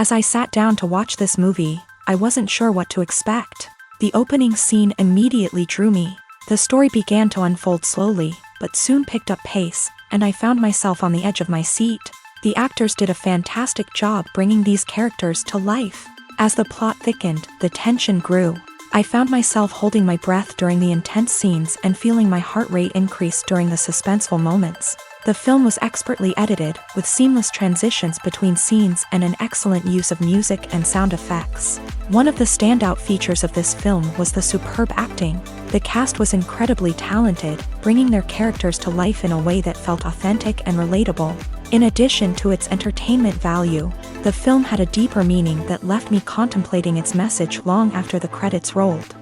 As I sat down to watch this movie, I wasn't sure what to expect. The opening scene immediately drew me. The story began to unfold slowly, but soon picked up pace, and I found myself on the edge of my seat. The actors did a fantastic job bringing these characters to life. As the plot thickened, the tension grew. I found myself holding my breath during the intense scenes and feeling my heart rate increase during the suspenseful moments. The film was expertly edited, with seamless transitions between scenes and an excellent use of music and sound effects. One of the standout features of this film was the superb acting. The cast was incredibly talented, bringing their characters to life in a way that felt authentic and relatable. In addition to its entertainment value, the film had a deeper meaning that left me contemplating its message long after the credits rolled.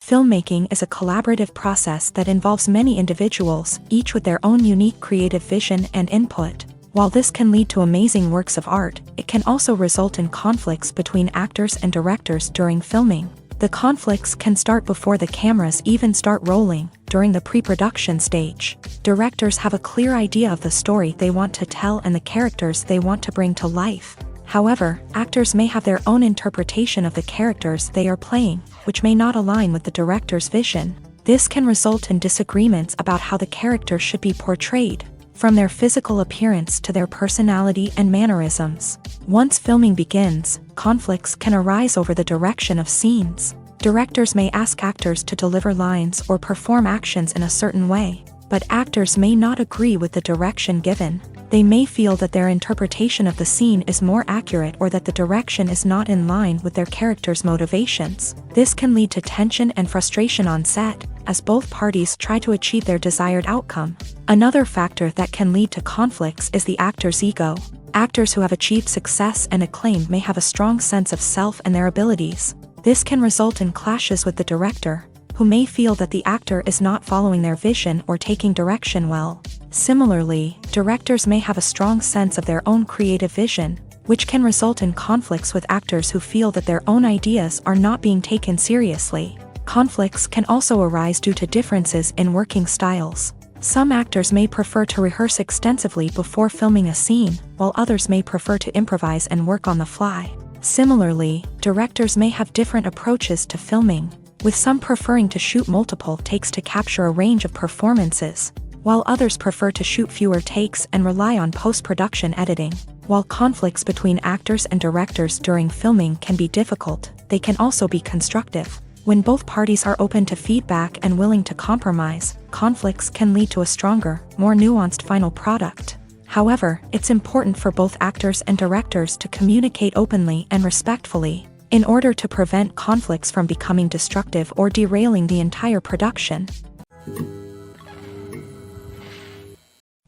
Filmmaking is a collaborative process that involves many individuals, each with their own unique creative vision and input. While this can lead to amazing works of art, it can also result in conflicts between actors and directors during filming. The conflicts can start before the cameras even start rolling, during the pre-production stage. Directors have a clear idea of the story they want to tell and the characters they want to bring to life. However, actors may have their own interpretation of the characters they are playing, which may not align with the director's vision. This can result in disagreements about how the characters should be portrayed, from their physical appearance to their personality and mannerisms. Once filming begins, conflicts can arise over the direction of scenes. Directors may ask actors to deliver lines or perform actions in a certain way, but actors may not agree with the direction given. They may feel that their interpretation of the scene is more accurate or that the direction is not in line with their character's motivations. This can lead to tension and frustration on set, as both parties try to achieve their desired outcome. Another factor that can lead to conflicts is the actor's ego. Actors who have achieved success and acclaim may have a strong sense of self and their abilities. This can result in clashes with the director, who may feel that the actor is not following their vision or taking direction well. Similarly, directors may have a strong sense of their own creative vision, which can result in conflicts with actors who feel that their own ideas are not being taken seriously. Conflicts can also arise due to differences in working styles. Some actors may prefer to rehearse extensively before filming a scene, while others may prefer to improvise and work on the fly. Similarly, directors may have different approaches to filming, with some preferring to shoot multiple takes to capture a range of performances, while others prefer to shoot fewer takes and rely on post-production editing. While conflicts between actors and directors during filming can be difficult, they can also be constructive. When both parties are open to feedback and willing to compromise, conflicts can lead to a stronger, more nuanced final product. However, it's important for both actors and directors to communicate openly and respectfully, in order to prevent conflicts from becoming destructive or derailing the entire production.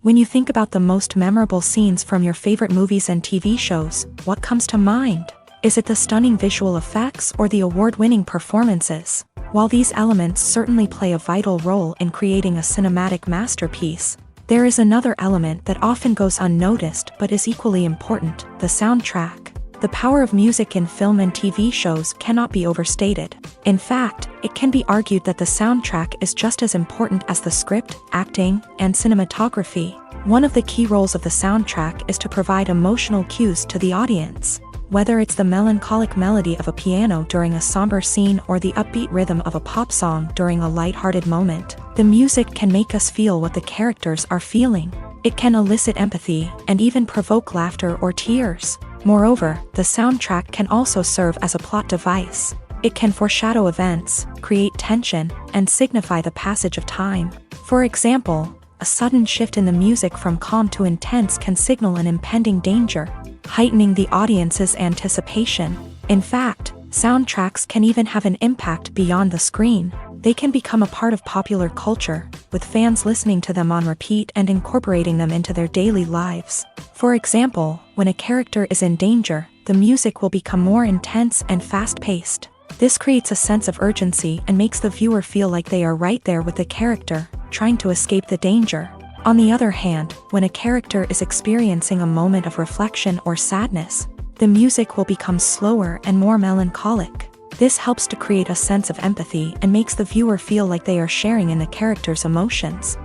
When you think about the most memorable scenes from your favorite movies and TV shows, what comes to mind? Is it the stunning visual effects or the award-winning performances? While these elements certainly play a vital role in creating a cinematic masterpiece, there is another element that often goes unnoticed but is equally important: the soundtrack. The power of music in film and TV shows cannot be overstated. In fact, it can be argued that the soundtrack is just as important as the script, acting, and cinematography. One of the key roles of the soundtrack is to provide emotional cues to the audience. Whether it's the melancholic melody of a piano during a somber scene or the upbeat rhythm of a pop song during a lighthearted moment, the music can make us feel what the characters are feeling. It can elicit empathy and even provoke laughter or tears. Moreover, the soundtrack can also serve as a plot device. It can foreshadow events, create tension, and signify the passage of time. For example, a sudden shift in the music from calm to intense can signal an impending danger, heightening the audience's anticipation. In fact, soundtracks can even have an impact beyond the screen. They can become a part of popular culture, with fans listening to them on repeat and incorporating them into their daily lives. For example, when a character is in danger, the music will become more intense and fast-paced. This creates a sense of urgency and makes the viewer feel like they are right there with the character, trying to escape the danger. On the other hand, when a character is experiencing a moment of reflection or sadness, the music will become slower and more melancholic. This helps to create a sense of empathy and makes the viewer feel like they are sharing in the character's emotions.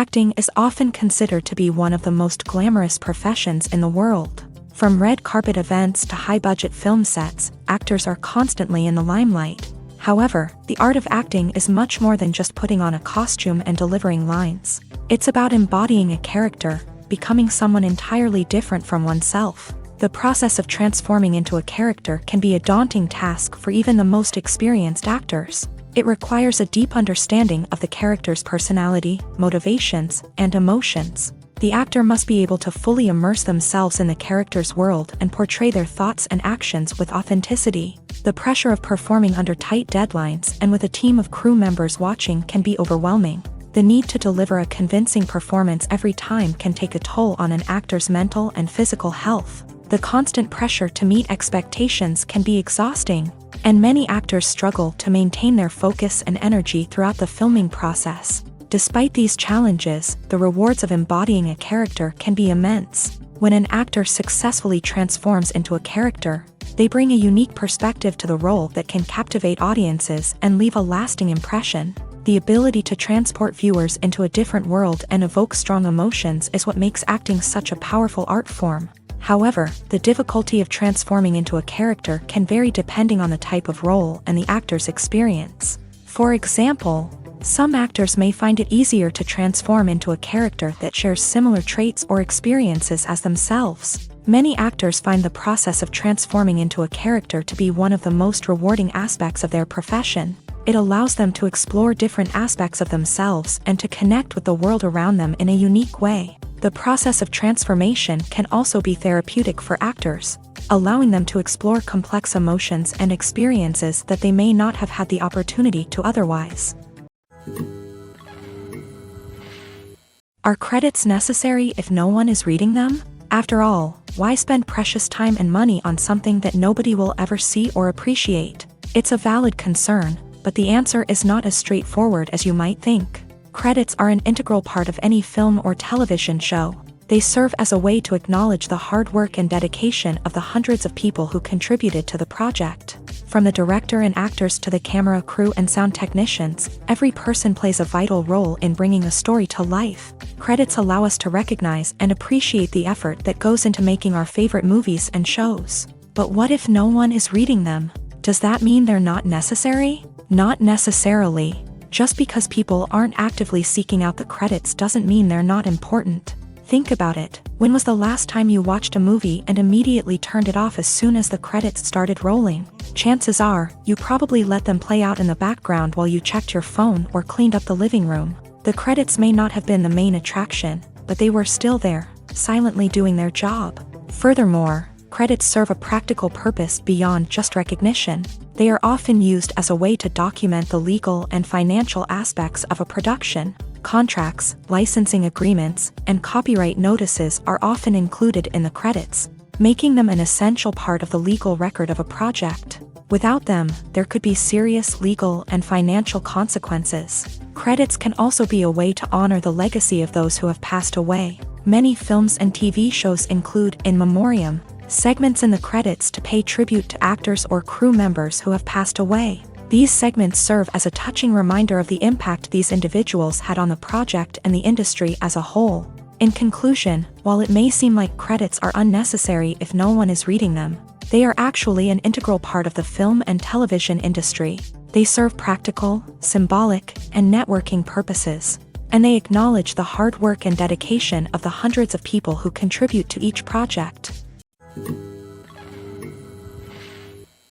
Acting is often considered to be one of the most glamorous professions in the world. From red carpet events to high-budget film sets, actors are constantly in the limelight. However, the art of acting is much more than just putting on a costume and delivering lines. It's about embodying a character, becoming someone entirely different from oneself. The process of transforming into a character can be a daunting task for even the most experienced actors. It requires a deep understanding of the character's personality, motivations, and emotions. The actor must be able to fully immerse themselves in the character's world and portray their thoughts and actions with authenticity. The pressure of performing under tight deadlines and with a team of crew members watching can be overwhelming. The need to deliver a convincing performance every time can take a toll on an actor's mental and physical health. The constant pressure to meet expectations can be exhausting, and many actors struggle to maintain their focus and energy throughout the filming process. Despite these challenges, the rewards of embodying a character can be immense. When an actor successfully transforms into a character, they bring a unique perspective to the role that can captivate audiences and leave a lasting impression. The ability to transport viewers into a different world and evoke strong emotions is what makes acting such a powerful art form. However, the difficulty of transforming into a character can vary depending on the type of role and the actor's experience. For example, some actors may find it easier to transform into a character that shares similar traits or experiences as themselves. Many actors find the process of transforming into a character to be one of the most rewarding aspects of their profession. It allows them to explore different aspects of themselves and to connect with the world around them in a unique way. The process of transformation can also be therapeutic for actors, allowing them to explore complex emotions and experiences that they may not have had the opportunity to otherwise. Are credits necessary if no one is reading them? After all, why spend precious time and money on something that nobody will ever see or appreciate? It's a valid concern, but the answer is not as straightforward as you might think. Credits are an integral part of any film or television show. They serve as a way to acknowledge the hard work and dedication of the hundreds of people who contributed to the project. From the director and actors to the camera crew and sound technicians, every person plays a vital role in bringing a story to life. Credits allow us to recognize and appreciate the effort that goes into making our favorite movies and shows. But what if no one is reading them? Does that mean they're not necessary? Not necessarily. Just because people aren't actively seeking out the credits doesn't mean they're not important. Think about it. When was the last time you watched a movie and immediately turned it off as soon as the credits started rolling? Chances are, you probably let them play out in the background while you checked your phone or cleaned up the living room. The credits may not have been the main attraction, but they were still there, silently doing their job. Furthermore, credits serve a practical purpose beyond just recognition. They are often used as a way to document the legal and financial aspects of a production. Contracts, licensing agreements, and copyright notices are often included in the credits, making them an essential part of the legal record of a project. Without them, there could be serious legal and financial consequences. Credits can also be a way to honor the legacy of those who have passed away. Many films and TV shows include in memoriam segments in the credits to pay tribute to actors or crew members who have passed away. These segments serve as a touching reminder of the impact these individuals had on the project and the industry as a whole. In conclusion, while it may seem like credits are unnecessary if no one is reading them, they are actually an integral part of the film and television industry. They serve practical, symbolic, and networking purposes, and they acknowledge the hard work and dedication of the hundreds of people who contribute to each project.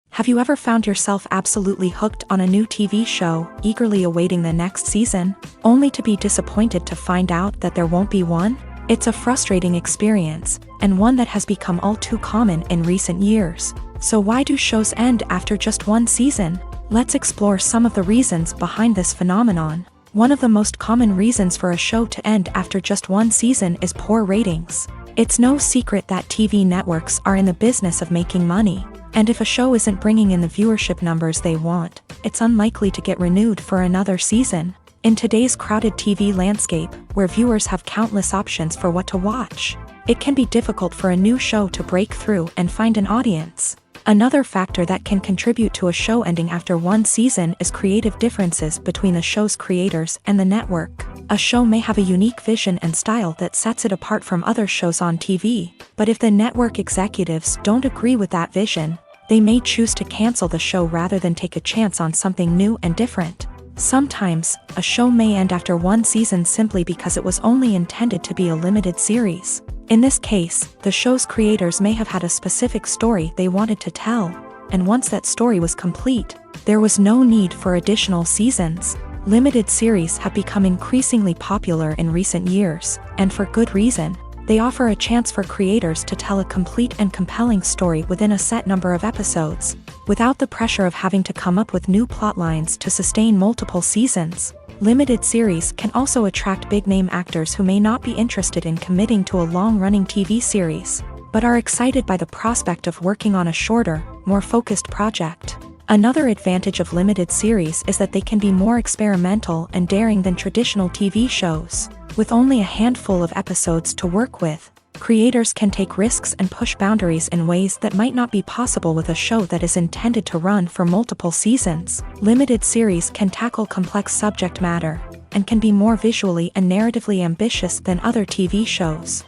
Have you ever found yourself absolutely hooked on a new TV show, eagerly awaiting the next season, only to be disappointed to find out that there won't be one? It's a frustrating experience, and one that has become all too common in recent years. So why do shows end after just one season? Let's explore some of the reasons behind this phenomenon. One of the most common reasons for a show to end after just one season is poor ratings. It's no secret that TV networks are in the business of making money, and if a show isn't bringing in the viewership numbers they want, it's unlikely to get renewed for another season. In today's crowded TV landscape, where viewers have countless options for what to watch, it can be difficult for a new show to break through and find an audience. Another factor that can contribute to a show ending after one season is creative differences between the show's creators and the network. A show may have a unique vision and style that sets it apart from other shows on TV, but if the network executives don't agree with that vision, they may choose to cancel the show rather than take a chance on something new and different. Sometimes, a show may end after one season simply because it was only intended to be a limited series. In this case, the show's creators may have had a specific story they wanted to tell, and once that story was complete, there was no need for additional seasons. Limited series have become increasingly popular in recent years, and for good reason. They offer a chance for creators to tell a complete and compelling story within a set number of episodes, without the pressure of having to come up with new plotlines to sustain multiple seasons. Limited series can also attract big-name actors who may not be interested in committing to a long-running TV series, but are excited by the prospect of working on a shorter, more focused project. Another advantage of limited series is that they can be more experimental and daring than traditional TV shows. With only a handful of episodes to work with, creators can take risks and push boundaries in ways that might not be possible with a show that is intended to run for multiple seasons. Limited series can tackle complex subject matter, and can be more visually and narratively ambitious than other TV shows.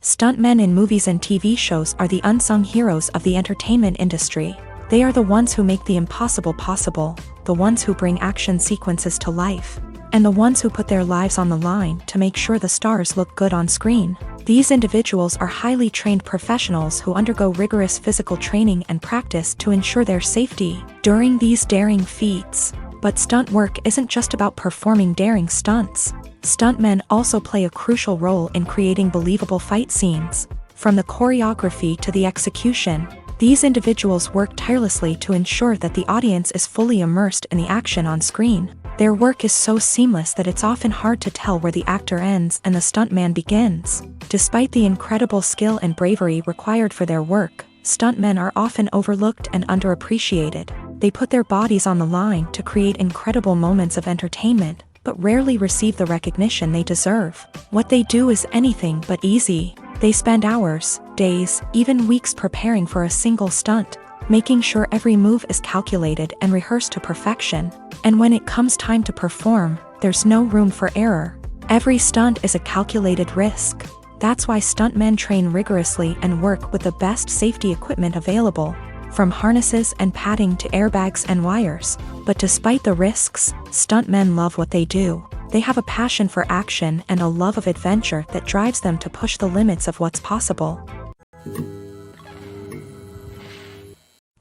Stuntmen in movies and TV shows are the unsung heroes of the entertainment industry. They are the ones who make the impossible possible, the ones who bring action sequences to life, and the ones who put their lives on the line to make sure the stars look good on screen. These individuals are highly trained professionals who undergo rigorous physical training and practice to ensure their safety during these daring feats. But stunt work isn't just about performing daring stunts. Stuntmen also play a crucial role in creating believable fight scenes. From the choreography to the execution, these individuals work tirelessly to ensure that the audience is fully immersed in the action on screen. Their work is so seamless that it's often hard to tell where the actor ends and the stuntman begins. Despite the incredible skill and bravery required for their work, stuntmen are often overlooked and underappreciated. They put their bodies on the line to create incredible moments of entertainment, but rarely receive the recognition they deserve. What they do is anything but easy. They spend hours, days, even weeks preparing for a single stunt, making sure every move is calculated and rehearsed to perfection. And when it comes time to perform, there's no room for error. Every stunt is a calculated risk. That's why stuntmen train rigorously and work with the best safety equipment available, from harnesses and padding to airbags and wires. But despite the risks, stuntmen love what they do. They have a passion for action and a love of adventure that drives them to push the limits of what's possible.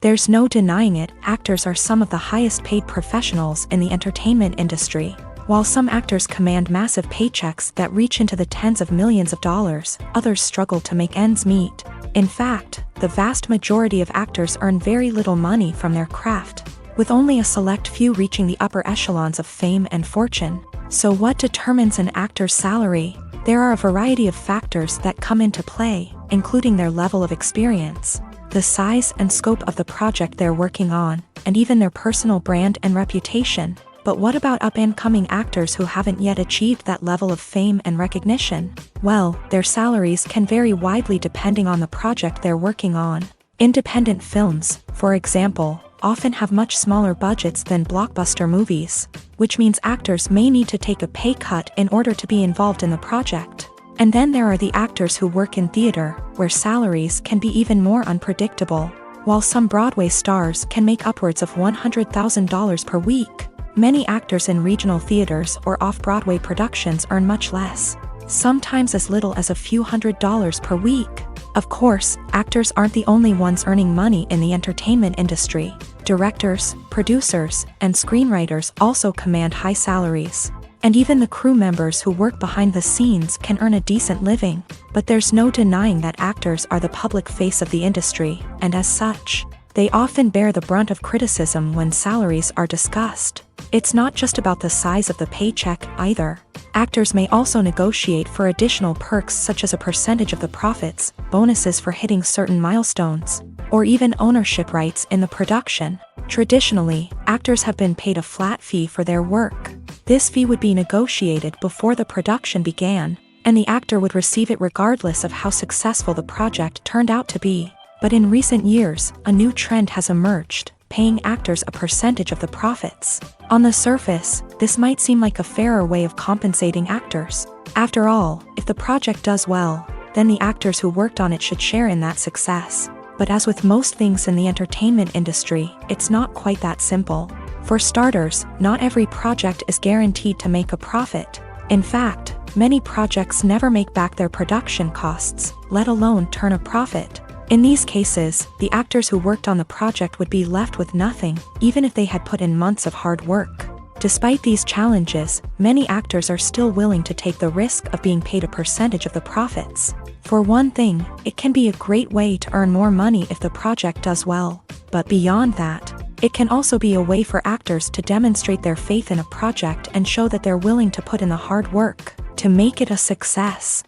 There's no denying it, actors are some of the highest paid professionals in the entertainment industry. While some actors command massive paychecks that reach into the tens of millions of dollars, others struggle to make ends meet. In fact, the vast majority of actors earn very little money from their craft, with only a select few reaching the upper echelons of fame and fortune. So what determines an actor's salary? There are a variety of factors that come into play, including their level of experience, the size and scope of the project they're working on, and even their personal brand and reputation. But what about up-and-coming actors who haven't yet achieved that level of fame and recognition? Well, their salaries can vary widely depending on the project they're working on. Independent films, for example, often have much smaller budgets than blockbuster movies, which means actors may need to take a pay cut in order to be involved in the project. And then there are the actors who work in theater, where salaries can be even more unpredictable. While some Broadway stars can make upwards of $100,000 per week, many actors in regional theaters or off-Broadway productions earn much less, sometimes as little as a few $100s per week. Of course, actors aren't the only ones earning money in the entertainment industry. Directors, producers, and screenwriters also command high salaries. And even the crew members who work behind the scenes can earn a decent living. But there's no denying that actors are the public face of the industry, and as such, they often bear the brunt of criticism when salaries are discussed. It's not just about the size of the paycheck either. Actors may also negotiate for additional perks such as a percentage of the profits, bonuses for hitting certain milestones, or even ownership rights in the production. Traditionally, actors have been paid a flat fee for their work. This fee would be negotiated before the production began, and the actor would receive it regardless of how successful the project turned out to be. But in recent years, a new trend has emerged. paying actors a percentage of the profits. On the surface, this might seem like a fairer way of compensating actors. After all, if the project does well, then the actors who worked on it should share in that success. But as with most things in the entertainment industry, it's not quite that simple. For starters, not every project is guaranteed to make a profit. In fact, many projects never make back their production costs, let alone turn a profit. In these cases, the actors who worked on the project would be left with nothing, even if they had put in months of hard work. Despite these challenges, many actors are still willing to take the risk of being paid a percentage of the profits. For one thing, it can be a great way to earn more money if the project does well. But beyond that, it can also be a way for actors to demonstrate their faith in a project and show that they're willing to put in the hard work to make it a success.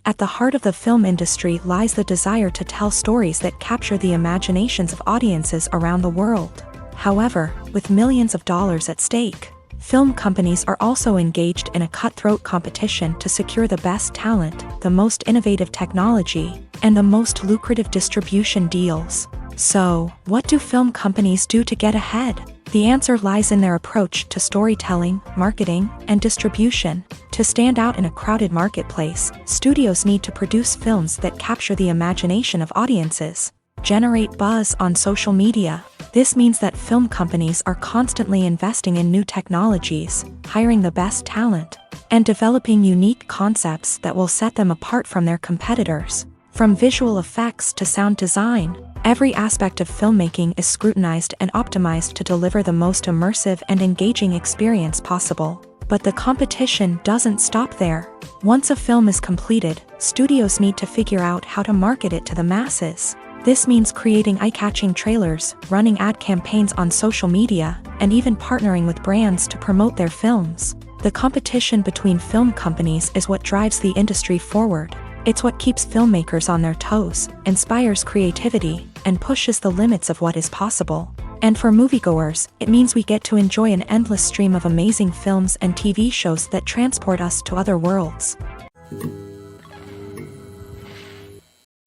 At the heart of the film industry lies the desire to tell stories that capture the imaginations of audiences around the world. However, with millions of dollars at stake, film companies are also engaged in a cutthroat competition to secure the best talent, the most innovative technology, and the most lucrative distribution deals. So, what do film companies do to get ahead? The answer lies in their approach to storytelling, marketing, and distribution. To stand out in a crowded marketplace, studios need to produce films that capture the imagination of audiences, generate buzz on social media. This means that film companies are constantly investing in new technologies, hiring the best talent, and developing unique concepts that will set them apart from their competitors. From visual effects to sound design, every aspect of filmmaking is scrutinized and optimized to deliver the most immersive and engaging experience possible. But the competition doesn't stop there. Once a film is completed, studios need to figure out how to market it to the masses. This means creating eye-catching trailers, running ad campaigns on social media, and even partnering with brands to promote their films. The competition between film companies is what drives the industry forward. It's what keeps filmmakers on their toes, inspires creativity, and pushes the limits of what is possible. And for moviegoers, it means we get to enjoy an endless stream of amazing films and TV shows that transport us to other worlds.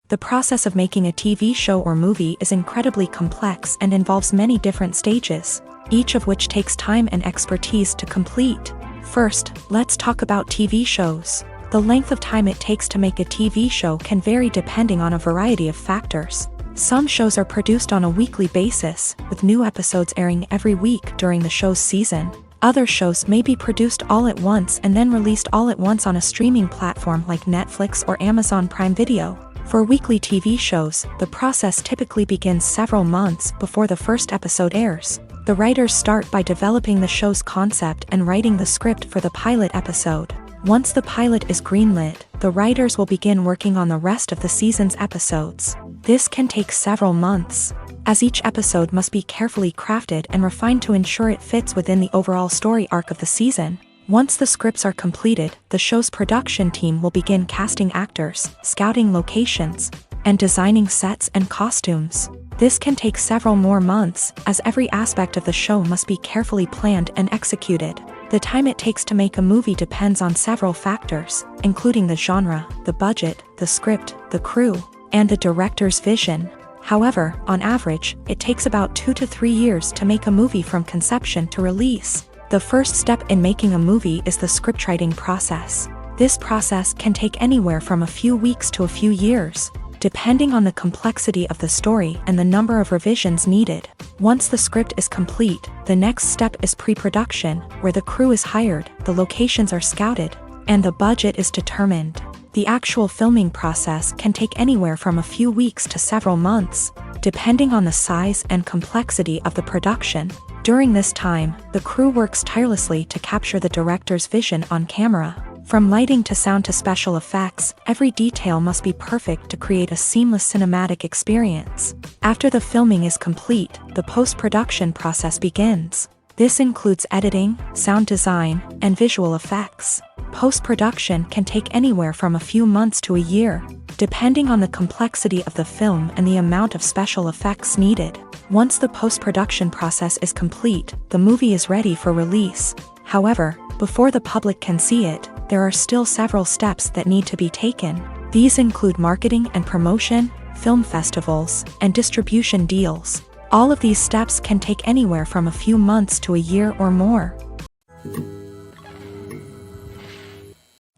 The process of making a TV show or movie is incredibly complex and involves many different stages, each of which takes time and expertise to complete. First, let's talk about TV shows. The length of time it takes to make a TV show can vary depending on a variety of factors. Some shows are produced on a weekly basis, with new episodes airing every week during the show's season. Other shows may be produced all at once and then released all at once on a streaming platform like Netflix or Amazon Prime Video. For weekly TV shows, the process typically begins several months before the first episode airs. The writers start by developing the show's concept and writing the script for the pilot episode. Once the pilot is greenlit, the writers will begin working on the rest of the season's episodes. This can take several months, as each episode must be carefully crafted and refined to ensure it fits within the overall story arc of the season. Once the scripts are completed, the show's production team will begin casting actors, scouting locations, and designing sets and costumes. This can take several more months, as every aspect of the show must be carefully planned and executed. The time it takes to make a movie depends on several factors, including the genre, the budget, the script, the crew, and the director's vision. However, on average, it takes about 2 to 3 years to make a movie from conception to release. The first step in making a movie is the scriptwriting process. This process can take anywhere from a few weeks to a few years, depending on the complexity of the story and the number of revisions needed. Once the script is complete, the next step is pre-production, where the crew is hired, the locations are scouted, and the budget is determined. The actual filming process can take anywhere from a few weeks to several months, depending on the size and complexity of the production. During this time, the crew works tirelessly to capture the director's vision on camera. From lighting to sound to special effects, every detail must be perfect to create a seamless cinematic experience. After the filming is complete, the post-production process begins. This includes editing, sound design, and visual effects. Post-production can take anywhere from a few months to a year, depending on the complexity of the film and the amount of special effects needed. Once the post-production process is complete, the movie is ready for release. However, before the public can see it, there are still several steps that need to be taken. These include marketing and promotion, film festivals, and distribution deals. All of these steps can take anywhere from a few months to a year or more.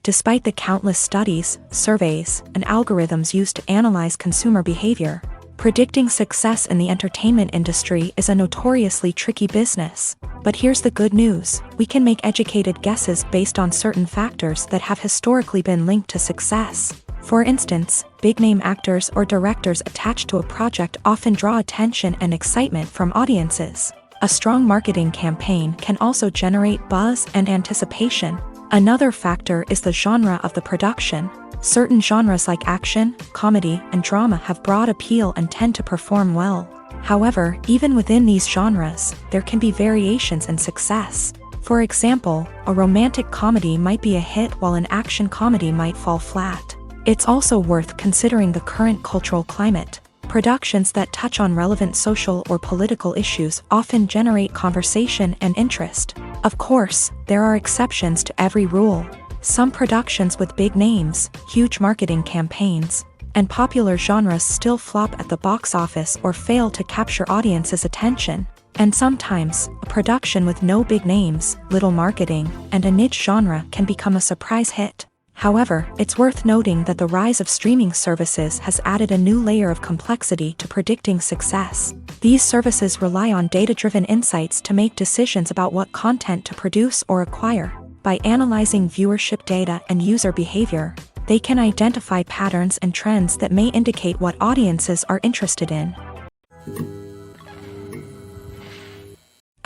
Despite the countless studies, surveys, and algorithms used to analyze consumer behavior, predicting success in the entertainment industry is a notoriously tricky business. But here's the good news: we can make educated guesses based on certain factors that have historically been linked to success. For instance, big-name actors or directors attached to a project often draw attention and excitement from audiences. A strong marketing campaign can also generate buzz and anticipation. Another factor is the genre of the production. Certain genres like action, comedy, and drama have broad appeal and tend to perform well. However, even within these genres, there can be variations in success. For example, a romantic comedy might be a hit while an action comedy might fall flat. It's also worth considering the current cultural climate. Productions that touch on relevant social or political issues often generate conversation and interest. Of course, there are exceptions to every rule. Some productions with big names, huge marketing campaigns, and popular genres still flop at the box office or fail to capture audiences' attention. And sometimes, a production with no big names, little marketing, and a niche genre can become a surprise hit. However, it's worth noting that the rise of streaming services has added a new layer of complexity to predicting success. These services rely on data-driven insights to make decisions about what content to produce or acquire. By analyzing viewership data and user behavior, they can identify patterns and trends that may indicate what audiences are interested in.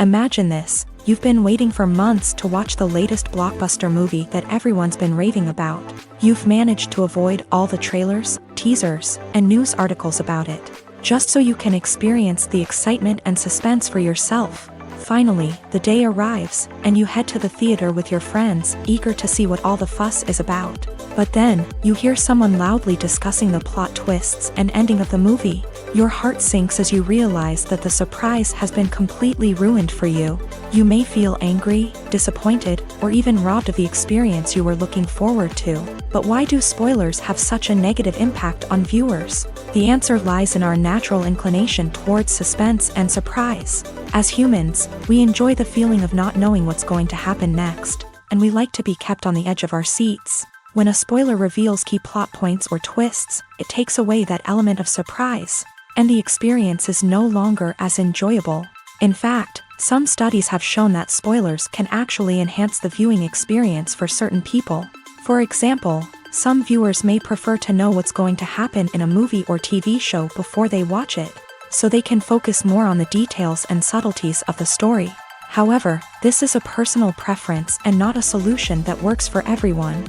Imagine this: you've been waiting for months to watch the latest blockbuster movie that everyone's been raving about. You've managed to avoid all the trailers, teasers, and news articles about it, just so you can experience the excitement and suspense for yourself. Finally, the day arrives, and you head to the theater with your friends, eager to see what all the fuss is about. But then, you hear someone loudly discussing the plot twists and ending of the movie. Your heart sinks as you realize that the surprise has been completely ruined for you. You may feel angry, disappointed, or even robbed of the experience you were looking forward to. But why do spoilers have such a negative impact on viewers? The answer lies in our natural inclination towards suspense and surprise. As humans, we enjoy the feeling of not knowing what's going to happen next, and we like to be kept on the edge of our seats. When a spoiler reveals key plot points or twists, it takes away that element of surprise, and the experience is no longer as enjoyable. In fact, some studies have shown that spoilers can actually enhance the viewing experience for certain people. For example, some viewers may prefer to know what's going to happen in a movie or TV show before they watch it, so they can focus more on the details and subtleties of the story. However, this is a personal preference and not a solution that works for everyone.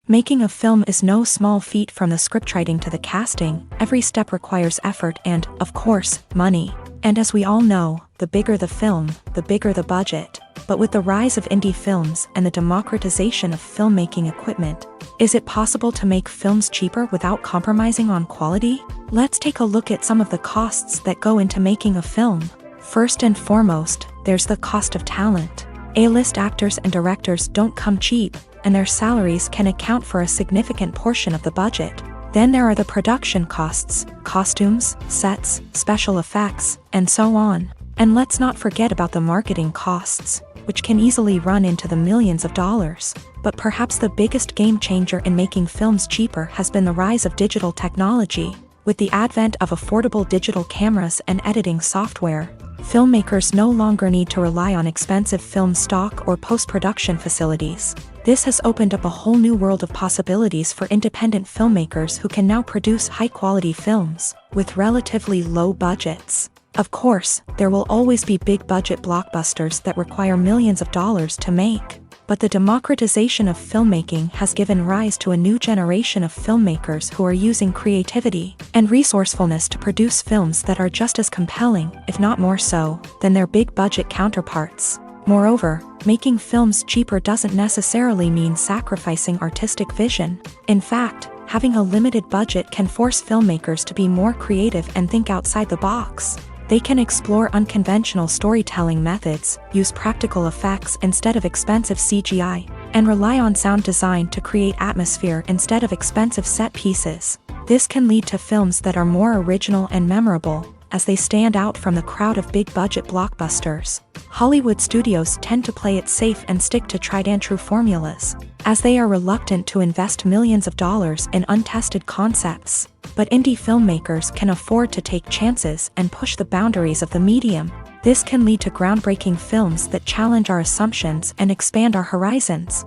Making a film is no small feat. From the scriptwriting to the casting, every step requires effort and, of course, money. And as we all know, the bigger the film, the bigger the budget. But with the rise of indie films and the democratization of filmmaking equipment, is it possible to make films cheaper without compromising on quality? Let's take a look at some of the costs that go into making a film. First and foremost, there's the cost of talent. A-list actors and directors don't come cheap, and their salaries can account for a significant portion of the budget. Then there are the production costs, costumes, sets, special effects, and so on. And let's not forget about the marketing costs, which can easily run into the millions of dollars. But perhaps the biggest game changer in making films cheaper has been the rise of digital technology. With the advent of affordable digital cameras and editing software, filmmakers no longer need to rely on expensive film stock or post-production facilities. This has opened up a whole new world of possibilities for independent filmmakers who can now produce high-quality films with relatively low budgets. Of course, there will always be big-budget blockbusters that require millions of dollars to make. But the democratization of filmmaking has given rise to a new generation of filmmakers who are using creativity and resourcefulness to produce films that are just as compelling, if not more so, than their big-budget counterparts. Moreover, making films cheaper doesn't necessarily mean sacrificing artistic vision. In fact, having a limited budget can force filmmakers to be more creative and think outside the box. They can explore unconventional storytelling methods, use practical effects instead of expensive CGI, and rely on sound design to create atmosphere instead of expensive set pieces. This can lead to films that are more original and memorable, as they stand out from the crowd of big-budget blockbusters. Hollywood studios tend to play it safe and stick to tried-and-true formulas, as they are reluctant to invest millions of dollars in untested concepts. But indie filmmakers can afford to take chances and push the boundaries of the medium. This can lead to groundbreaking films that challenge our assumptions and expand our horizons.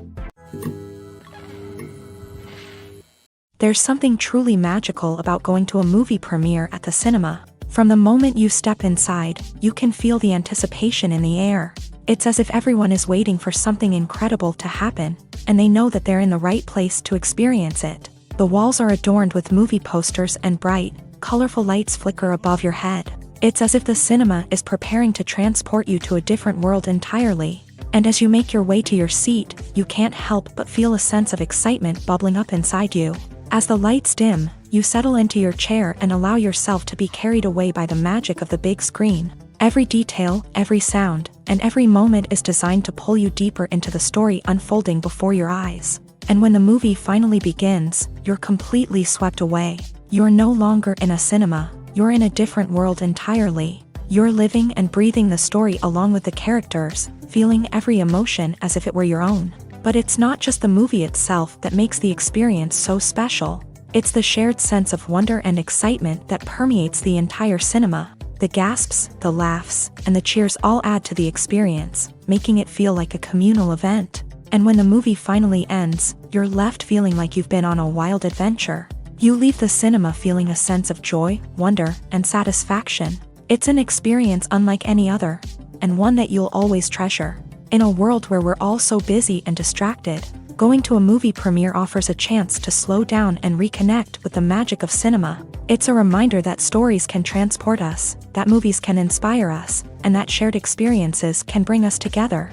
There's something truly magical about going to a movie premiere at the cinema. From the moment you step inside, you can feel the anticipation in the air. It's as if everyone is waiting for something incredible to happen, and they know that they're in the right place to experience it. The walls are adorned with movie posters and bright, colorful lights flicker above your head. It's as if the cinema is preparing to transport you to a different world entirely. And as you make your way to your seat, you can't help but feel a sense of excitement bubbling up inside you. As the lights dim, you settle into your chair and allow yourself to be carried away by the magic of the big screen. Every detail, every sound, and every moment is designed to pull you deeper into the story unfolding before your eyes. And when the movie finally begins, you're completely swept away. You're no longer in a cinema, you're in a different world entirely. You're living and breathing the story along with the characters, feeling every emotion as if it were your own. But it's not just the movie itself that makes the experience so special. It's the shared sense of wonder and excitement that permeates the entire cinema. The gasps, the laughs, and the cheers all add to the experience, making it feel like a communal event. And when the movie finally ends, you're left feeling like you've been on a wild adventure. You leave the cinema feeling a sense of joy, wonder, and satisfaction. It's an experience unlike any other, and one that you'll always treasure. In a world where we're all so busy and distracted, going to a movie premiere offers a chance to slow down and reconnect with the magic of cinema. It's a reminder that stories can transport us, that movies can inspire us, and that shared experiences can bring us together.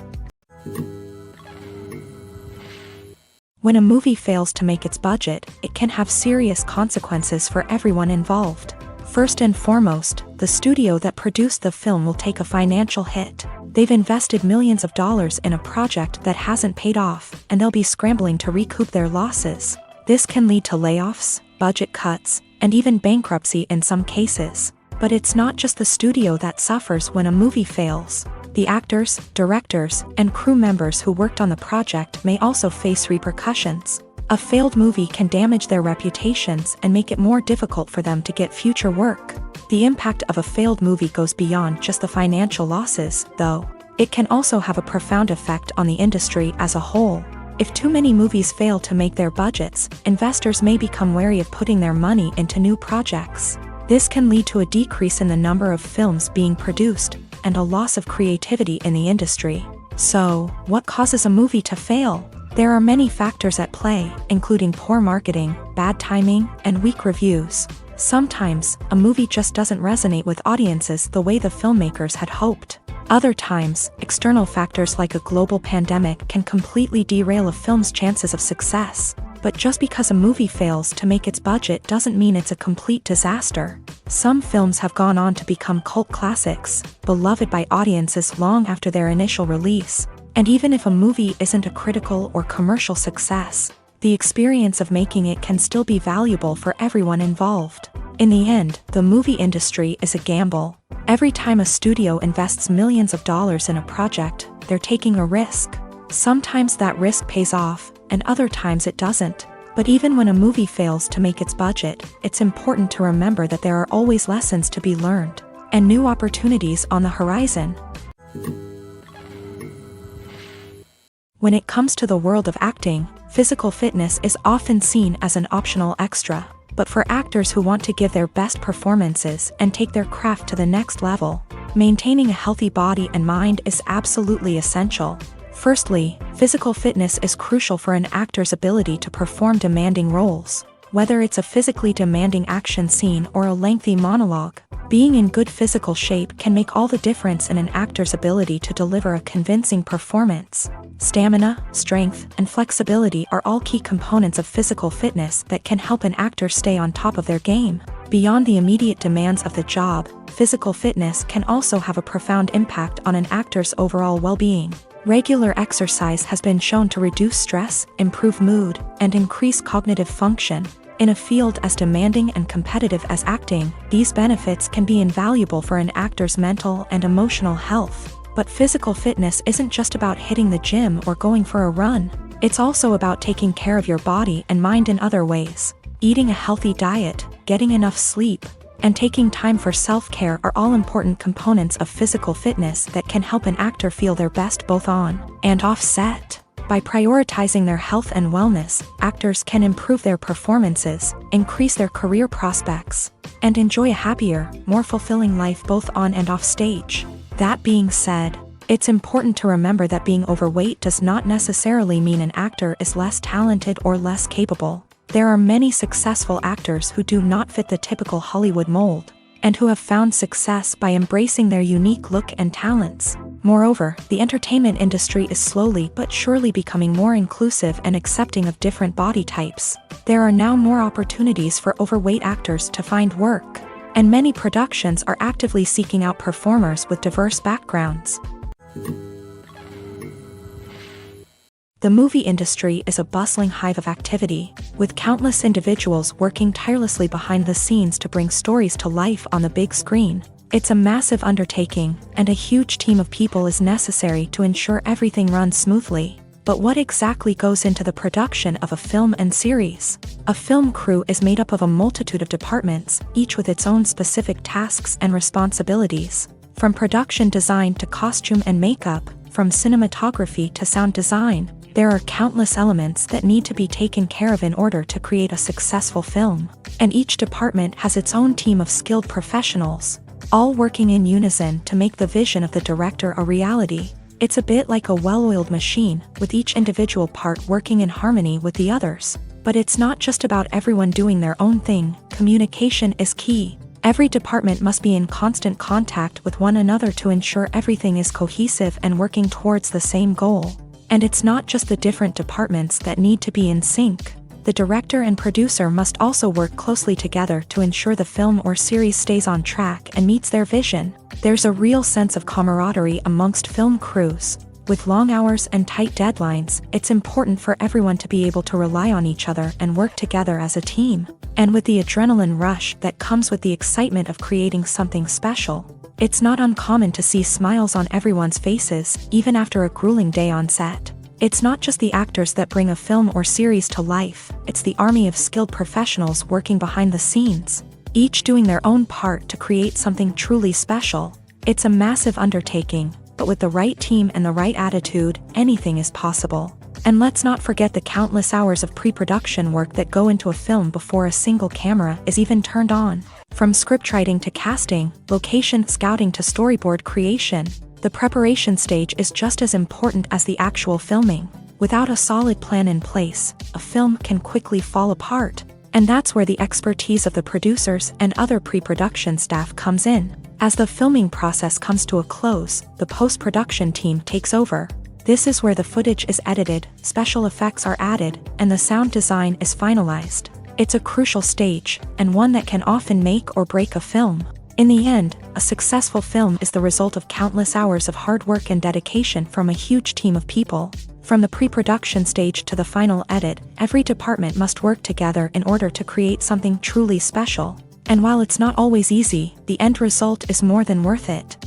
When a movie fails to make its budget, it can have serious consequences for everyone involved. First and foremost, the studio that produced the film will take a financial hit. They've invested millions of dollars in a project that hasn't paid off, and they'll be scrambling to recoup their losses. This can lead to layoffs, budget cuts, and even bankruptcy in some cases. But it's not just the studio that suffers when a movie fails. The actors, directors, and crew members who worked on the project may also face repercussions. A failed movie can damage their reputations and make it more difficult for them to get future work. The impact of a failed movie goes beyond just the financial losses, though. It can also have a profound effect on the industry as a whole. If too many movies fail to make their budgets, investors may become wary of putting their money into new projects. This can lead to a decrease in the number of films being produced, and a loss of creativity in the industry. So, what causes a movie to fail? There are many factors at play, including poor marketing, bad timing, and weak reviews. Sometimes, a movie just doesn't resonate with audiences the way the filmmakers had hoped. Other times, external factors like a global pandemic can completely derail a film's chances of success. But just because a movie fails to make its budget doesn't mean it's a complete disaster. Some films have gone on to become cult classics, beloved by audiences long after their initial release. And even if a movie isn't a critical or commercial success, the experience of making it can still be valuable for everyone involved. In the end, the movie industry is a gamble. Every time a studio invests millions of dollars in a project, they're taking a risk. Sometimes that risk pays off, and other times it doesn't. But even when a movie fails to make its budget, it's important to remember that there are always lessons to be learned, and new opportunities on the horizon. When it comes to the world of acting, physical fitness is often seen as an optional extra. But for actors who want to give their best performances and take their craft to the next level, maintaining a healthy body and mind is absolutely essential. Firstly, physical fitness is crucial for an actor's ability to perform demanding roles. Whether it's a physically demanding action scene or a lengthy monologue, being in good physical shape can make all the difference in an actor's ability to deliver a convincing performance. Stamina, strength, and flexibility are all key components of physical fitness that can help an actor stay on top of their game. Beyond the immediate demands of the job, physical fitness can also have a profound impact on an actor's overall well-being. Regular exercise has been shown to reduce stress, improve mood, and increase cognitive function. In a field as demanding and competitive as acting, these benefits can be invaluable for an actor's mental and emotional health. But physical fitness isn't just about hitting the gym or going for a run. It's also about taking care of your body and mind in other ways. Eating a healthy diet, getting enough sleep, and taking time for self-care are all important components of physical fitness that can help an actor feel their best both on and off set. By prioritizing their health and wellness, actors can improve their performances, increase their career prospects, and enjoy a happier, more fulfilling life both on and off stage. That being said, it's important to remember that being overweight does not necessarily mean an actor is less talented or less capable. There are many successful actors who do not fit the typical Hollywood mold, and who have found success by embracing their unique look and talents. Moreover, the entertainment industry is slowly but surely becoming more inclusive and accepting of different body types. There are now more opportunities for overweight actors to find work, and many productions are actively seeking out performers with diverse backgrounds. The movie industry is a bustling hive of activity, with countless individuals working tirelessly behind the scenes to bring stories to life on the big screen. It's a massive undertaking, and a huge team of people is necessary to ensure everything runs smoothly. But what exactly goes into the production of a film and series? A film crew is made up of a multitude of departments, each with its own specific tasks and responsibilities. From production design to costume and makeup, from cinematography to sound design, there are countless elements that need to be taken care of in order to create a successful film. And each department has its own team of skilled professionals, all working in unison to make the vision of the director a reality. It's a bit like a well-oiled machine, with each individual part working in harmony with the others. But it's not just about everyone doing their own thing. Communication is key. Every department must be in constant contact with one another to ensure everything is cohesive and working towards the same goal. And it's not just the different departments that need to be in sync. The director and producer must also work closely together to ensure the film or series stays on track and meets their vision. There's a real sense of camaraderie amongst film crews. With long hours and tight deadlines, it's important for everyone to be able to rely on each other and work together as a team. And with the adrenaline rush that comes with the excitement of creating something special, it's not uncommon to see smiles on everyone's faces, even after a grueling day on set. It's not just the actors that bring a film or series to life, it's the army of skilled professionals working behind the scenes, each doing their own part to create something truly special. It's a massive undertaking, but with the right team and the right attitude, anything is possible. And let's not forget the countless hours of pre-production work that go into a film before a single camera is even turned on. From scriptwriting to casting, location scouting to storyboard creation, the preparation stage is just as important as the actual filming. Without a solid plan in place, a film can quickly fall apart. And that's where the expertise of the producers and other pre-production staff comes in. As the filming process comes to a close, the post-production team takes over. This is where the footage is edited, special effects are added, and the sound design is finalized. It's a crucial stage, and one that can often make or break a film. In the end, a successful film is the result of countless hours of hard work and dedication from a huge team of people. From the pre-production stage to the final edit, every department must work together in order to create something truly special. And while it's not always easy, the end result is more than worth it.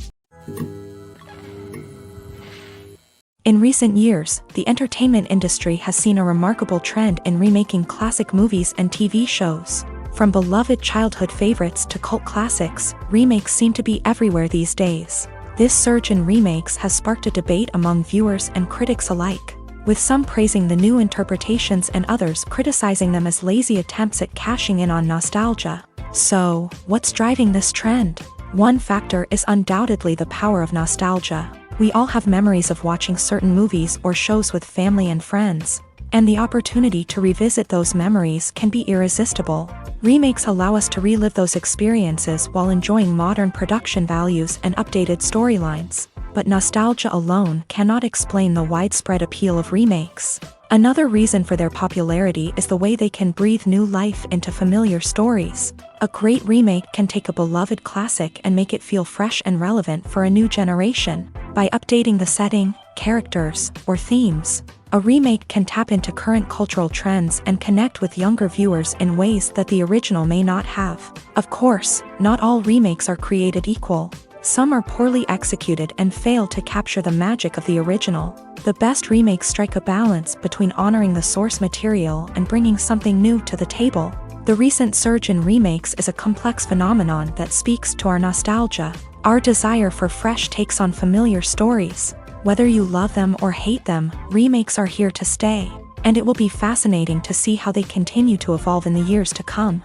In recent years, the entertainment industry has seen a remarkable trend in remaking classic movies and TV shows. From beloved childhood favorites to cult classics, remakes seem to be everywhere these days. This surge in remakes has sparked a debate among viewers and critics alike, with some praising the new interpretations and others criticizing them as lazy attempts at cashing in on nostalgia. So, what's driving this trend? One factor is undoubtedly the power of nostalgia. We all have memories of watching certain movies or shows with family and friends, and the opportunity to revisit those memories can be irresistible. Remakes allow us to relive those experiences while enjoying modern production values and updated storylines. But nostalgia alone cannot explain the widespread appeal of remakes. Another reason for their popularity is the way they can breathe new life into familiar stories. A great remake can take a beloved classic and make it feel fresh and relevant for a new generation. By updating the setting, characters, or themes, a remake can tap into current cultural trends and connect with younger viewers in ways that the original may not have. Of course, not all remakes are created equal. Some are poorly executed and fail to capture the magic of the original. The best remakes strike a balance between honoring the source material and bringing something new to the table. The recent surge in remakes is a complex phenomenon that speaks to our nostalgia, our desire for fresh takes on familiar stories. Whether you love them or hate them, remakes are here to stay, and it will be fascinating to see how they continue to evolve in the years to come.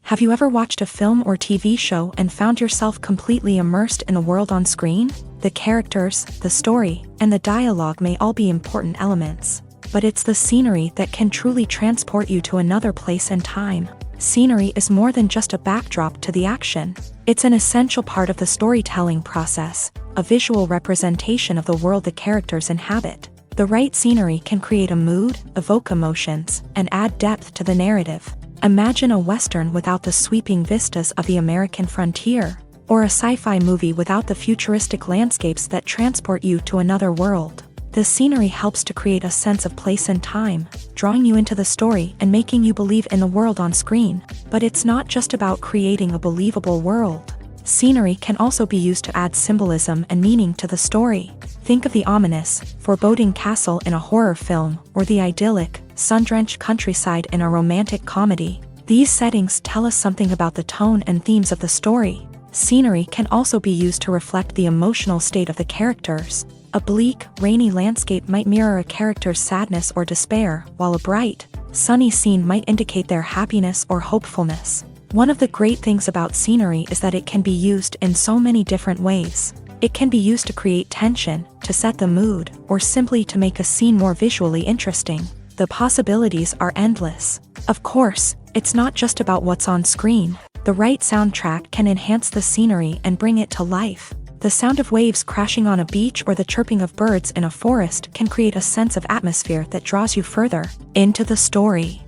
Have you ever watched a film or TV show and found yourself completely immersed in the world on screen? The characters, the story, and the dialogue may all be important elements, but it's the scenery that can truly transport you to another place and time. Scenery is more than just a backdrop to the action. It's an essential part of the storytelling process, a visual representation of the world the characters inhabit. The right scenery can create a mood, evoke emotions, and add depth to the narrative. Imagine a Western without the sweeping vistas of the American frontier, or a sci-fi movie without the futuristic landscapes that transport you to another world. The scenery helps to create a sense of place and time, drawing you into the story and making you believe in the world on screen. But it's not just about creating a believable world. Scenery can also be used to add symbolism and meaning to the story. Think of the ominous, foreboding castle in a horror film, or the idyllic, sun-drenched countryside in a romantic comedy. These settings tell us something about the tone and themes of the story. Scenery can also be used to reflect the emotional state of the characters. A bleak, rainy landscape might mirror a character's sadness or despair, while a bright, sunny scene might indicate their happiness or hopefulness. One of the great things about scenery is that it can be used in so many different ways. It can be used to create tension, to set the mood, or simply to make a scene more visually interesting. The possibilities are endless. Of course, it's not just about what's on screen. The right soundtrack can enhance the scenery and bring it to life. The sound of waves crashing on a beach or the chirping of birds in a forest can create a sense of atmosphere that draws you further into the story.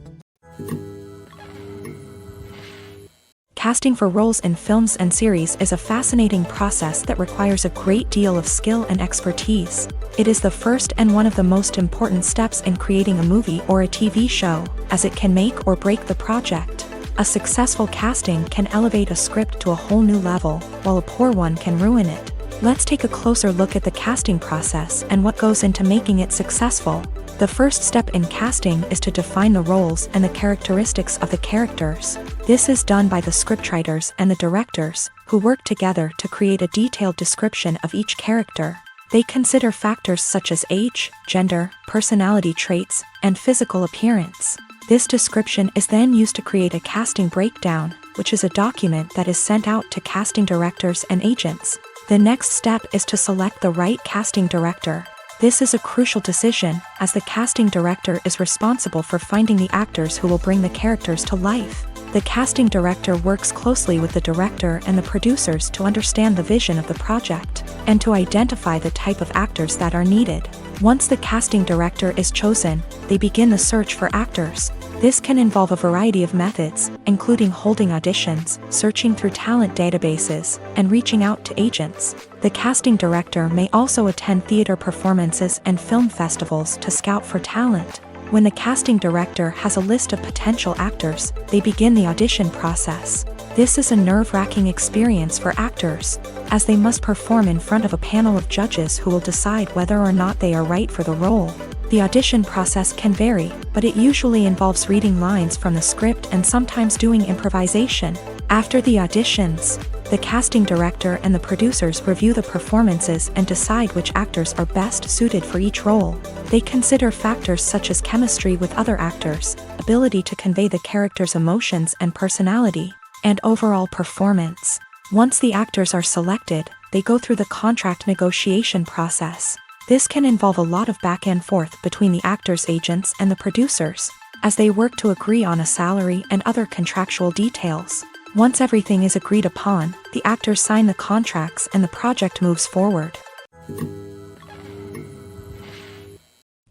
Casting for roles in films and series is a fascinating process that requires a great deal of skill and expertise. It is the first and one of the most important steps in creating a movie or a TV show, as it can make or break the project. A successful casting can elevate a script to a whole new level, while a poor one can ruin it. Let's take a closer look at the casting process and what goes into making it successful. The first step in casting is to define the roles and the characteristics of the characters. This is done by the scriptwriters and the directors, who work together to create a detailed description of each character. They consider factors such as age, gender, personality traits, and physical appearance. This description is then used to create a casting breakdown, which is a document that is sent out to casting directors and agents. The next step is to select the right casting director. This is a crucial decision, as the casting director is responsible for finding the actors who will bring the characters to life. The casting director works closely with the director and the producers to understand the vision of the project, and to identify the type of actors that are needed. Once the casting director is chosen, they begin the search for actors. This can involve a variety of methods, including holding auditions, searching through talent databases, and reaching out to agents. The casting director may also attend theater performances and film festivals to scout for talent. When the casting director has a list of potential actors, they begin the audition process. This is a nerve-wracking experience for actors, as they must perform in front of a panel of judges who will decide whether or not they are right for the role. The audition process can vary, but it usually involves reading lines from the script and sometimes doing improvisation. After the auditions, the casting director and the producers review the performances and decide which actors are best suited for each role. They consider factors such as chemistry with other actors, ability to convey the character's emotions and personality, and overall performance. Once the actors are selected, they go through the contract negotiation process. This can involve a lot of back and forth between the actors' agents and the producers, as they work to agree on a salary and other contractual details. Once everything is agreed upon, the actors sign the contracts and the project moves forward.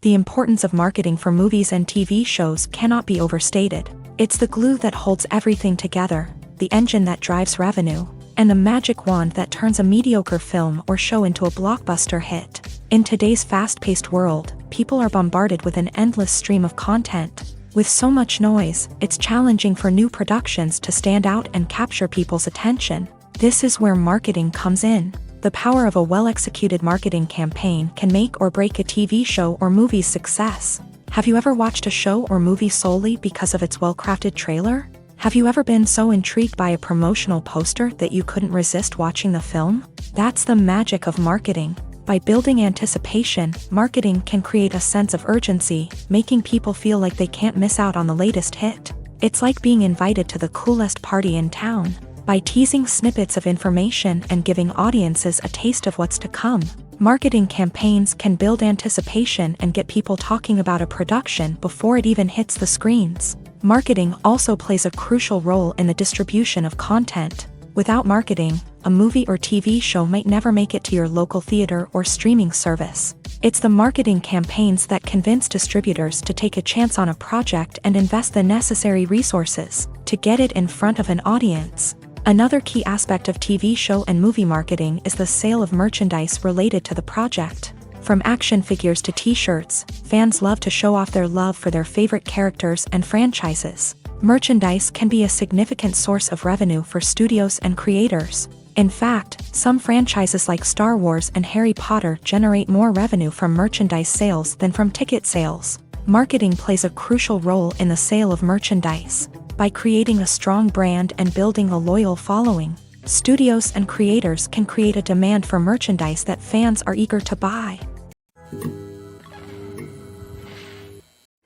The importance of marketing for movies and TV shows cannot be overstated. It's the glue that holds everything together, the engine that drives revenue, and the magic wand that turns a mediocre film or show into a blockbuster hit. In today's fast-paced world, people are bombarded with an endless stream of content. With so much noise, it's challenging for new productions to stand out and capture people's attention. This is where marketing comes in. The power of a well-executed marketing campaign can make or break a TV show or movie's success. Have you ever watched a show or movie solely because of its well-crafted trailer? Have you ever been so intrigued by a promotional poster that you couldn't resist watching the film? That's the magic of marketing. By building anticipation, marketing can create a sense of urgency, making people feel like they can't miss out on the latest hit. It's like being invited to the coolest party in town. By teasing snippets of information and giving audiences a taste of what's to come, marketing campaigns can build anticipation and get people talking about a production before it even hits the screens. Marketing also plays a crucial role in the distribution of content. Without marketing, a movie or TV show might never make it to your local theater or streaming service. It's the marketing campaigns that convince distributors to take a chance on a project and invest the necessary resources to get it in front of an audience. Another key aspect of TV show and movie marketing is the sale of merchandise related to the project. From action figures to t-shirts, fans love to show off their love for their favorite characters and franchises. Merchandise can be a significant source of revenue for studios and creators. In fact, some franchises like Star Wars and Harry Potter generate more revenue from merchandise sales than from ticket sales. Marketing plays a crucial role in the sale of merchandise. By creating a strong brand and building a loyal following, studios and creators can create a demand for merchandise that fans are eager to buy.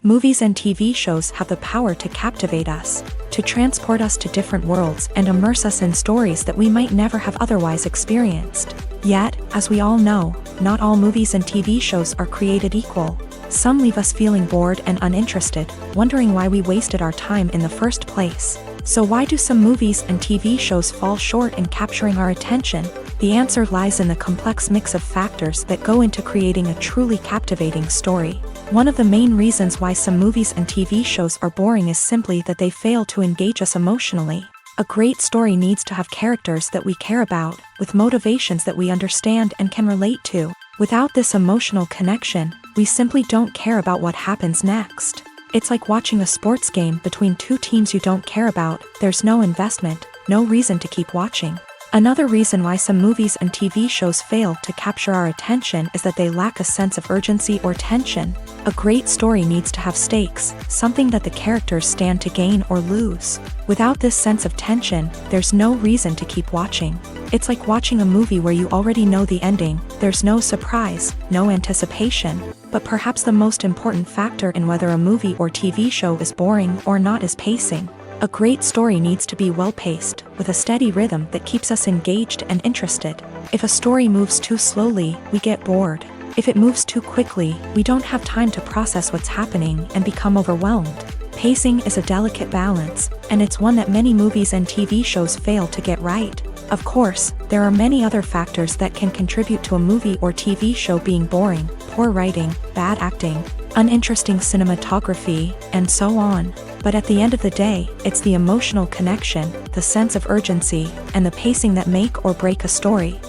Movies and TV shows have the power to captivate us, to transport us to different worlds and immerse us in stories that we might never have otherwise experienced. Yet, as we all know, not all movies and TV shows are created equal. Some leave us feeling bored and uninterested, wondering why we wasted our time in the first place. So why do some movies and TV shows fall short in capturing our attention? The answer lies in the complex mix of factors that go into creating a truly captivating story. One of the main reasons why some movies and TV shows are boring is simply that they fail to engage us emotionally. A great story needs to have characters that we care about, with motivations that we understand and can relate to. Without this emotional connection, we simply don't care about what happens next. It's like watching a sports game between two teams you don't care about. There's no investment, no reason to keep watching. Another reason why some movies and TV shows fail to capture our attention is that they lack a sense of urgency or tension. A great story needs to have stakes, something that the characters stand to gain or lose. Without this sense of tension, there's no reason to keep watching. It's like watching a movie where you already know the ending. There's no surprise, no anticipation. But perhaps the most important factor in whether a movie or TV show is boring or not is pacing. A great story needs to be well-paced, with a steady rhythm that keeps us engaged and interested. If a story moves too slowly, we get bored. If it moves too quickly, we don't have time to process what's happening and become overwhelmed. Pacing is a delicate balance, and it's one that many movies and TV shows fail to get right. Of course, there are many other factors that can contribute to a movie or TV show being boring: poor writing, bad acting, uninteresting cinematography, and so on. But at the end of the day, it's the emotional connection, the sense of urgency, and the pacing that make or break a story.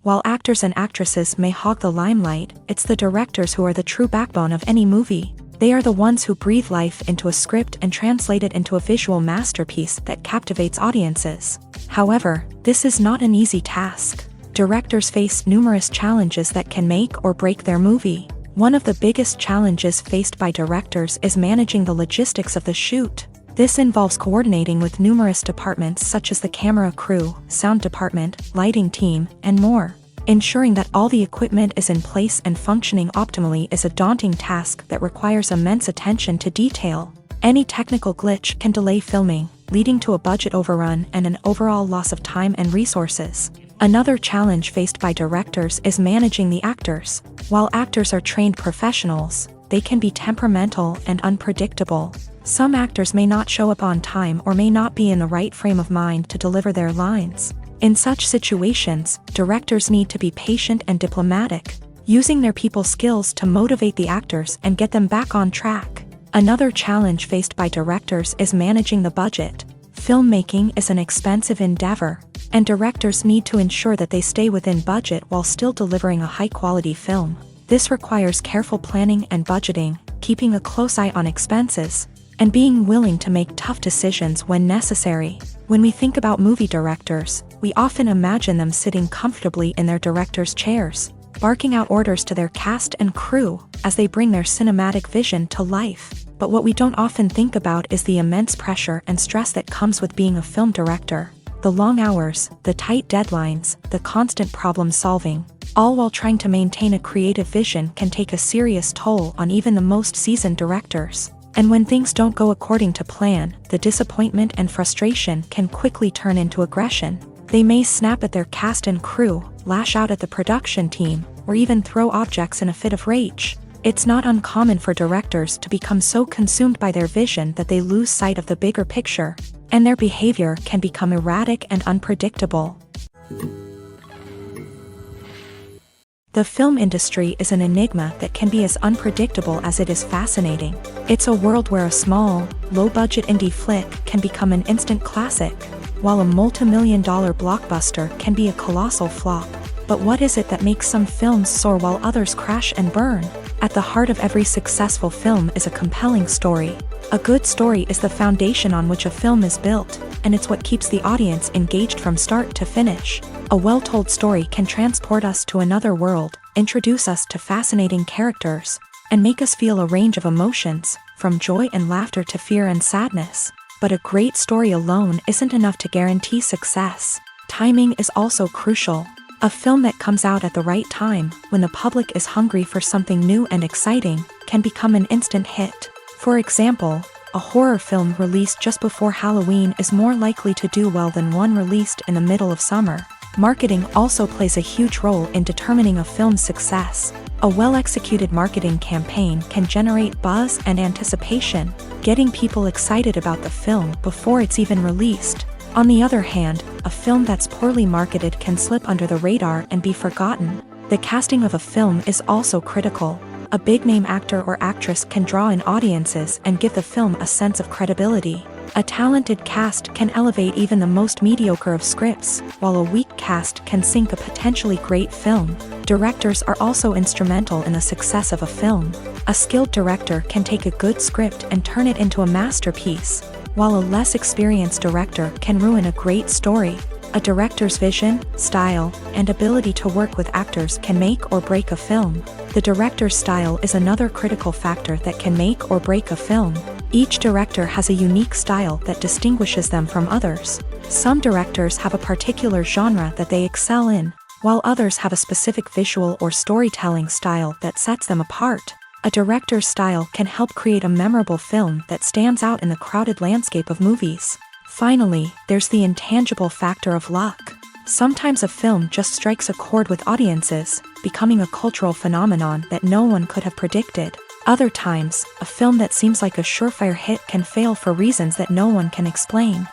While actors and actresses may hog the limelight, it's the directors who are the true backbone of any movie. They are the ones who breathe life into a script and translate it into a visual masterpiece that captivates audiences. However, this is not an easy task. Directors face numerous challenges that can make or break their movie. One of the biggest challenges faced by directors is managing the logistics of the shoot. This involves coordinating with numerous departments such as the camera crew, sound department, lighting team, and more. Ensuring that all the equipment is in place and functioning optimally is a daunting task that requires immense attention to detail. Any technical glitch can delay filming, leading to a budget overrun and an overall loss of time and resources. Another challenge faced by directors is managing the actors. While actors are trained professionals, they can be temperamental and unpredictable. Some actors may not show up on time or may not be in the right frame of mind to deliver their lines. In such situations, directors need to be patient and diplomatic, using their people skills to motivate the actors and get them back on track. Another challenge faced by directors is managing the budget. Filmmaking is an expensive endeavor, and directors need to ensure that they stay within budget while still delivering a high-quality film. This requires careful planning and budgeting, keeping a close eye on expenses, and being willing to make tough decisions when necessary. When we think about movie directors, we often imagine them sitting comfortably in their director's chairs, barking out orders to their cast and crew as they bring their cinematic vision to life. But what we don't often think about is the immense pressure and stress that comes with being a film director. The long hours, the tight deadlines, the constant problem solving, all while trying to maintain a creative vision can take a serious toll on even the most seasoned directors. And when things don't go according to plan, the disappointment and frustration can quickly turn into aggression. They may snap at their cast and crew, lash out at the production team, or even throw objects in a fit of rage. It's not uncommon for directors to become so consumed by their vision that they lose sight of the bigger picture, and their behavior can become erratic and unpredictable. The film industry is an enigma that can be as unpredictable as it is fascinating. It's a world where a small, low-budget indie flick can become an instant classic, while a multi-million-dollar blockbuster can be a colossal flop. But what is it that makes some films soar while others crash and burn? At the heart of every successful film is a compelling story. A good story is the foundation on which a film is built, and it's what keeps the audience engaged from start to finish. A well-told story can transport us to another world, introduce us to fascinating characters, and make us feel a range of emotions, from joy and laughter to fear and sadness. But a great story alone isn't enough to guarantee success. Timing is also crucial. A film that comes out at the right time, when the public is hungry for something new and exciting, can become an instant hit. For example, a horror film released just before Halloween is more likely to do well than one released in the middle of summer. Marketing also plays a huge role in determining a film's success. A well-executed marketing campaign can generate buzz and anticipation, getting people excited about the film before it's even released. On the other hand, a film that's poorly marketed can slip under the radar and be forgotten. The casting of a film is also critical. A big-name actor or actress can draw in audiences and give the film a sense of credibility. A talented cast can elevate even the most mediocre of scripts, while a weak cast can sink a potentially great film. Directors are also instrumental in the success of a film. A skilled director can take a good script and turn it into a masterpiece, while a less experienced director can ruin a great story. A director's vision, style, and ability to work with actors can make or break a film. The director's style is another critical factor that can make or break a film. Each director has a unique style that distinguishes them from others. Some directors have a particular genre that they excel in, while others have a specific visual or storytelling style that sets them apart. A director's style can help create a memorable film that stands out in the crowded landscape of movies. Finally, there's the intangible factor of luck. Sometimes a film just strikes a chord with audiences, becoming a cultural phenomenon that no one could have predicted. Other times, a film that seems like a surefire hit can fail for reasons that no one can explain.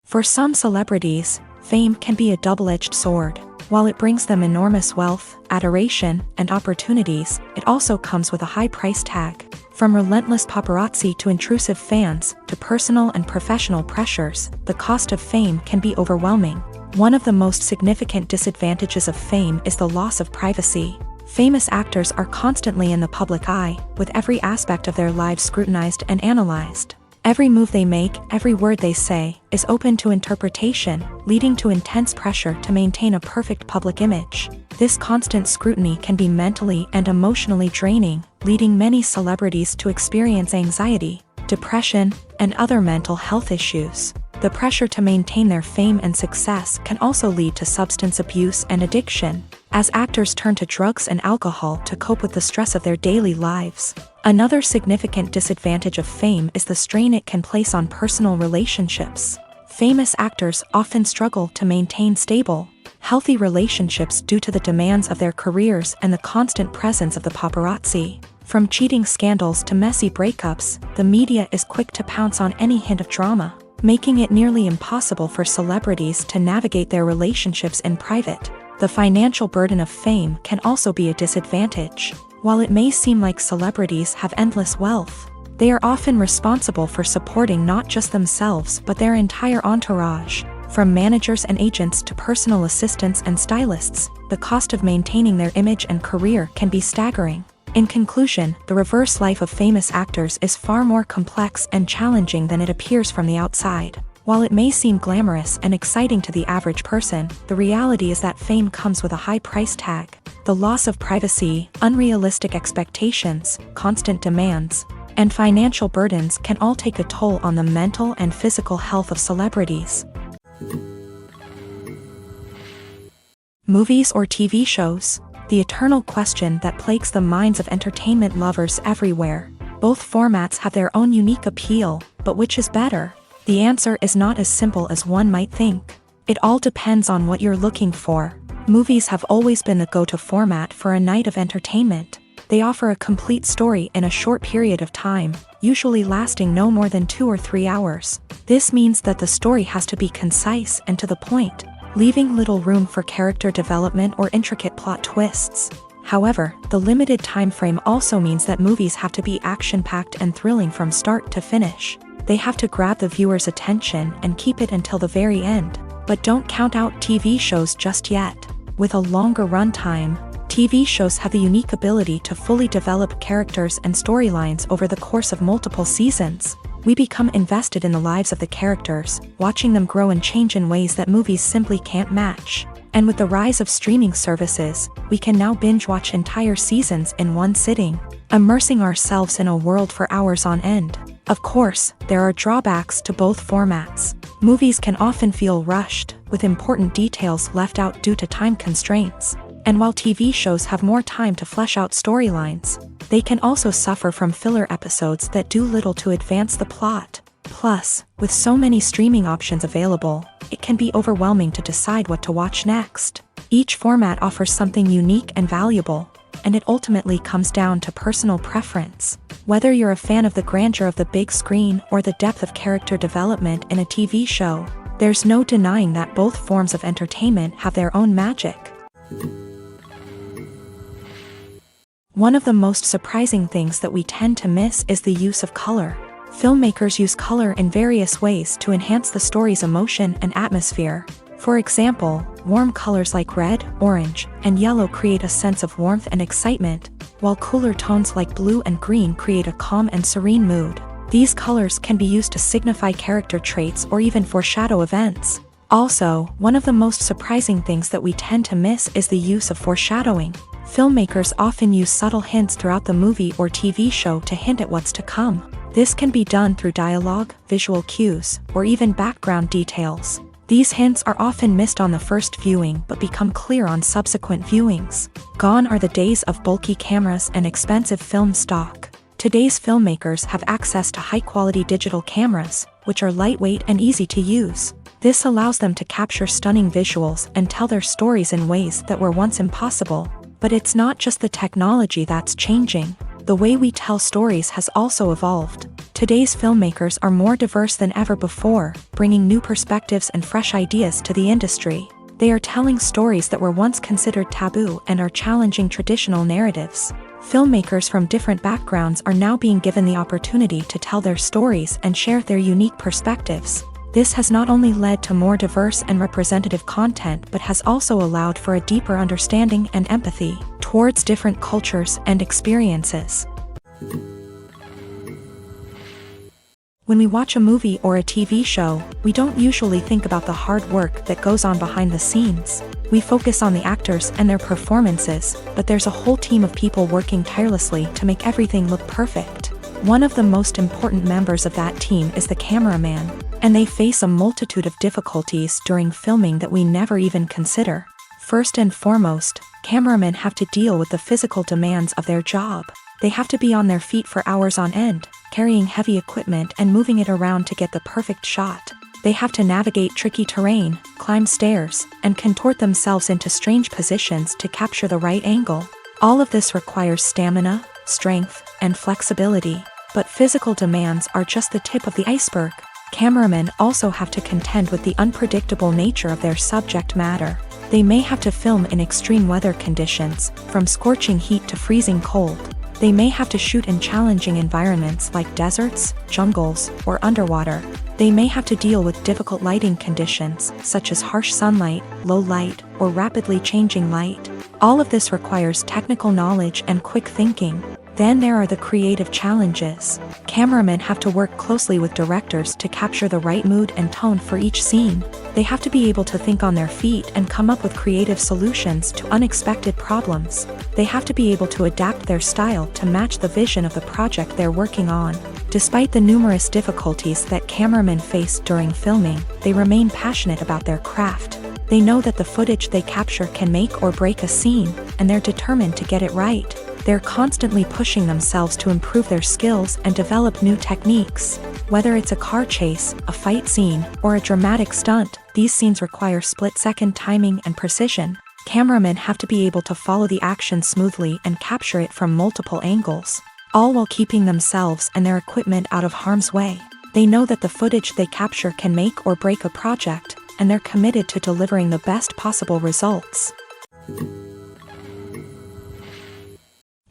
For some celebrities, fame can be a double-edged sword. While it brings them enormous wealth, adoration, and opportunities, it also comes with a high price tag. From relentless paparazzi to intrusive fans, to personal and professional pressures, the cost of fame can be overwhelming. One of the most significant disadvantages of fame is the loss of privacy. Famous actors are constantly in the public eye, with every aspect of their lives scrutinized and analyzed. Every move they make, every word they say, is open to interpretation, leading to intense pressure to maintain a perfect public image. This constant scrutiny can be mentally and emotionally draining, leading many celebrities to experience anxiety, depression, and other mental health issues. The pressure to maintain their fame and success can also lead to substance abuse and addiction, as actors turn to drugs and alcohol to cope with the stress of their daily lives. Another significant disadvantage of fame is the strain it can place on personal relationships. Famous actors often struggle to maintain stable, healthy relationships due to the demands of their careers and the constant presence of the paparazzi. From cheating scandals to messy breakups, the media is quick to pounce on any hint of drama. making it nearly impossible for celebrities to navigate their relationships in private. The financial burden of fame can also be a disadvantage. While it may seem like celebrities have endless wealth, they are often responsible for supporting not just themselves but their entire entourage. From managers and agents to personal assistants and stylists, the cost of maintaining their image and career can be staggering. In conclusion, the reverse life of famous actors is far more complex and challenging than it appears from the outside. While it may seem glamorous and exciting to the average person, the reality is that fame comes with a high price tag. The loss of privacy, unrealistic expectations, constant demands, and financial burdens can all take a toll on the mental and physical health of celebrities. Movies or TV shows? The eternal question that plagues the minds of entertainment lovers everywhere. Both formats have their own unique appeal, but which is better? The answer is not as simple as one might think. It all depends on what you're looking for. Movies have always been the go-to format for a night of entertainment. They offer a complete story in a short period of time, usually lasting no more than 2 or 3 hours. This means that the story has to be concise and to the point, leaving little room for character development or intricate plot twists. However, the limited time frame also means that movies have to be action-packed and thrilling from start to finish. They have to grab the viewer's attention and keep it until the very end. But don't count out TV shows just yet. With a longer runtime, TV shows have the unique ability to fully develop characters and storylines over the course of multiple seasons. We become invested in the lives of the characters, watching them grow and change in ways that movies simply can't match. And with the rise of streaming services, we can now binge-watch entire seasons in one sitting, immersing ourselves in a world for hours on end. Of course, there are drawbacks to both formats. Movies can often feel rushed, with important details left out due to time constraints. And while TV shows have more time to flesh out storylines, they can also suffer from filler episodes that do little to advance the plot. Plus, with so many streaming options available, it can be overwhelming to decide what to watch next. Each format offers something unique and valuable, and it ultimately comes down to personal preference. Whether you're a fan of the grandeur of the big screen or the depth of character development in a TV show, there's no denying that both forms of entertainment have their own magic. One of the most surprising things that we tend to miss is the use of color. Filmmakers use color in various ways to enhance the story's emotion and atmosphere. For example, warm colors like red, orange, and yellow create a sense of warmth and excitement, while cooler tones like blue and green create a calm and serene mood. These colors can be used to signify character traits or even foreshadow events. Also, one of the most surprising things that we tend to miss is the use of foreshadowing. Filmmakers often use subtle hints throughout the movie or TV show to hint at what's to come. This can be done through dialogue, visual cues, or even background details. These hints are often missed on the first viewing but become clear on subsequent viewings. Gone are the days of bulky cameras and expensive film stock. Today's filmmakers have access to high-quality digital cameras, which are lightweight and easy to use. This allows them to capture stunning visuals and tell their stories in ways that were once impossible. But it's not just the technology that's changing. The way we tell stories has also evolved. Today's filmmakers are more diverse than ever before, bringing new perspectives and fresh ideas to the industry. They are telling stories that were once considered taboo and are challenging traditional narratives. Filmmakers from different backgrounds are now being given the opportunity to tell their stories and share their unique perspectives. This has not only led to more diverse and representative content but has also allowed for a deeper understanding and empathy towards different cultures and experiences. When we watch a movie or a TV show, we don't usually think about the hard work that goes on behind the scenes. We focus on the actors and their performances, but there's a whole team of people working tirelessly to make everything look perfect. One of the most important members of that team is the cameraman, and they face a multitude of difficulties during filming that we never even consider. First and foremost, cameramen have to deal with the physical demands of their job. They have to be on their feet for hours on end, carrying heavy equipment and moving it around to get the perfect shot. They have to navigate tricky terrain, climb stairs, and contort themselves into strange positions to capture the right angle. All of this requires stamina, strength, and flexibility. But physical demands are just the tip of the iceberg. Cameramen also have to contend with the unpredictable nature of their subject matter. They may have to film in extreme weather conditions, from scorching heat to freezing cold. They may have to shoot in challenging environments like deserts, jungles, or underwater. They may have to deal with difficult lighting conditions, such as harsh sunlight, low light, or rapidly changing light. All of this requires technical knowledge and quick thinking. Then there are the creative challenges. Cameramen have to work closely with directors to capture the right mood and tone for each scene. They have to be able to think on their feet and come up with creative solutions to unexpected problems. They have to be able to adapt their style to match the vision of the project they're working on. Despite the numerous difficulties that cameramen face during filming, they remain passionate about their craft. They know that the footage they capture can make or break a scene, and they're determined to get it right. They're constantly pushing themselves to improve their skills and develop new techniques. Whether it's a car chase, a fight scene, or a dramatic stunt, these scenes require split-second timing and precision. Cameramen have to be able to follow the action smoothly and capture it from multiple angles, all while keeping themselves and their equipment out of harm's way. They know that the footage they capture can make or break a project, and they're committed to delivering the best possible results.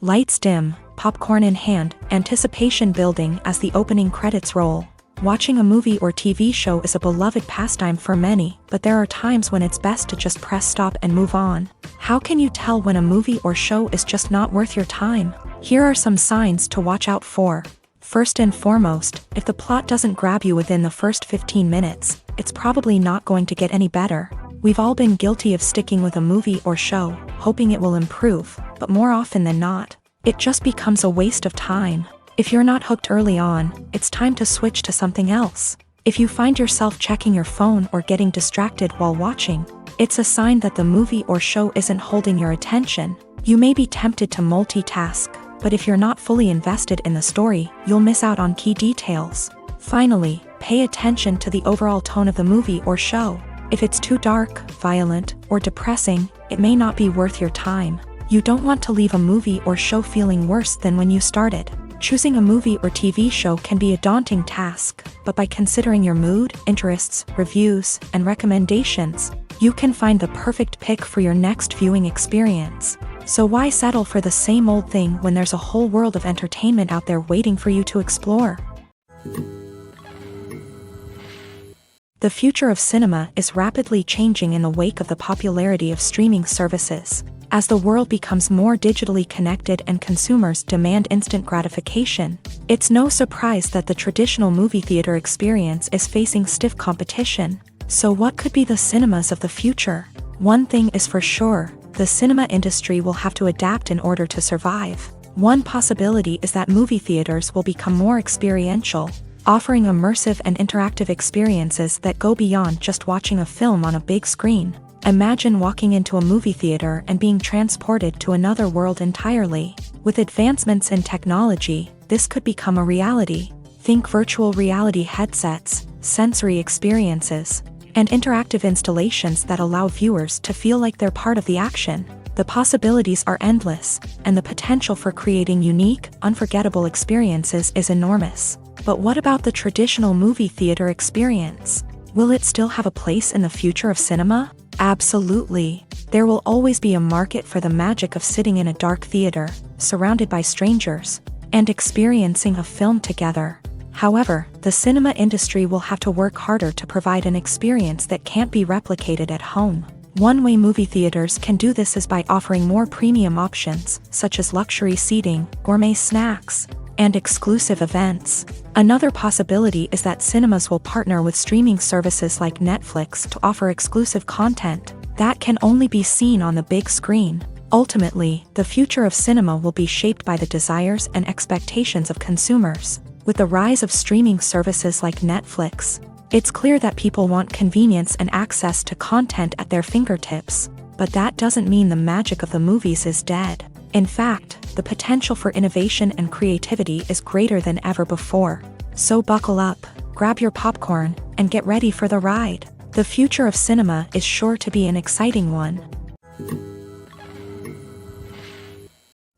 Lights dim, popcorn in hand, anticipation building as the opening credits roll. Watching a movie or TV show is a beloved pastime for many, but there are times when it's best to just press stop and move on. How can you tell when a movie or show is just not worth your time? Here are some signs to watch out for. First and foremost, if the plot doesn't grab you within the first 15 minutes, it's probably not going to get any better. We've all been guilty of sticking with a movie or show, hoping it will improve, but more often than not, it just becomes a waste of time. If you're not hooked early on, it's time to switch to something else. If you find yourself checking your phone or getting distracted while watching, it's a sign that the movie or show isn't holding your attention. You may be tempted to multitask, but if you're not fully invested in the story, you'll miss out on key details. Finally, pay attention to the overall tone of the movie or show. If it's too dark, violent, or depressing, it may not be worth your time. You don't want to leave a movie or show feeling worse than when you started. Choosing a movie or TV show can be a daunting task, but by considering your mood, interests, reviews, and recommendations, you can find the perfect pick for your next viewing experience. So why settle for the same old thing when there's a whole world of entertainment out there waiting for you to explore? The future of cinema is rapidly changing in the wake of the popularity of streaming services. As the world becomes more digitally connected and consumers demand instant gratification, it's no surprise that the traditional movie theater experience is facing stiff competition. So what could be the cinemas of the future? One thing is for sure, the cinema industry will have to adapt in order to survive. One possibility is that movie theaters will become more experiential, offering immersive and interactive experiences that go beyond just watching a film on a big screen. Imagine walking into a movie theater and being transported to another world entirely. With advancements in technology, this could become a reality. Think virtual reality headsets, sensory experiences, and interactive installations that allow viewers to feel like they're part of the action. The possibilities are endless, and the potential for creating unique, unforgettable experiences is enormous. But what about the traditional movie theater experience? Will it still have a place in the future of cinema? Absolutely. There will always be a market for the magic of sitting in a dark theater, surrounded by strangers, and experiencing a film together. However, the cinema industry will have to work harder to provide an experience that can't be replicated at home. One way movie theaters can do this is by offering more premium options, such as luxury seating, gourmet snacks, and exclusive events. Another possibility is that cinemas will partner with streaming services like Netflix to offer exclusive content that can only be seen on the big screen. Ultimately, the future of cinema will be shaped by the desires and expectations of consumers. With the rise of streaming services like Netflix, it's clear that people want convenience and access to content at their fingertips. But that doesn't mean the magic of the movies is dead. In fact, the potential for innovation and creativity is greater than ever before. So buckle up, grab your popcorn, and get ready for the ride. The future of cinema is sure to be an exciting one.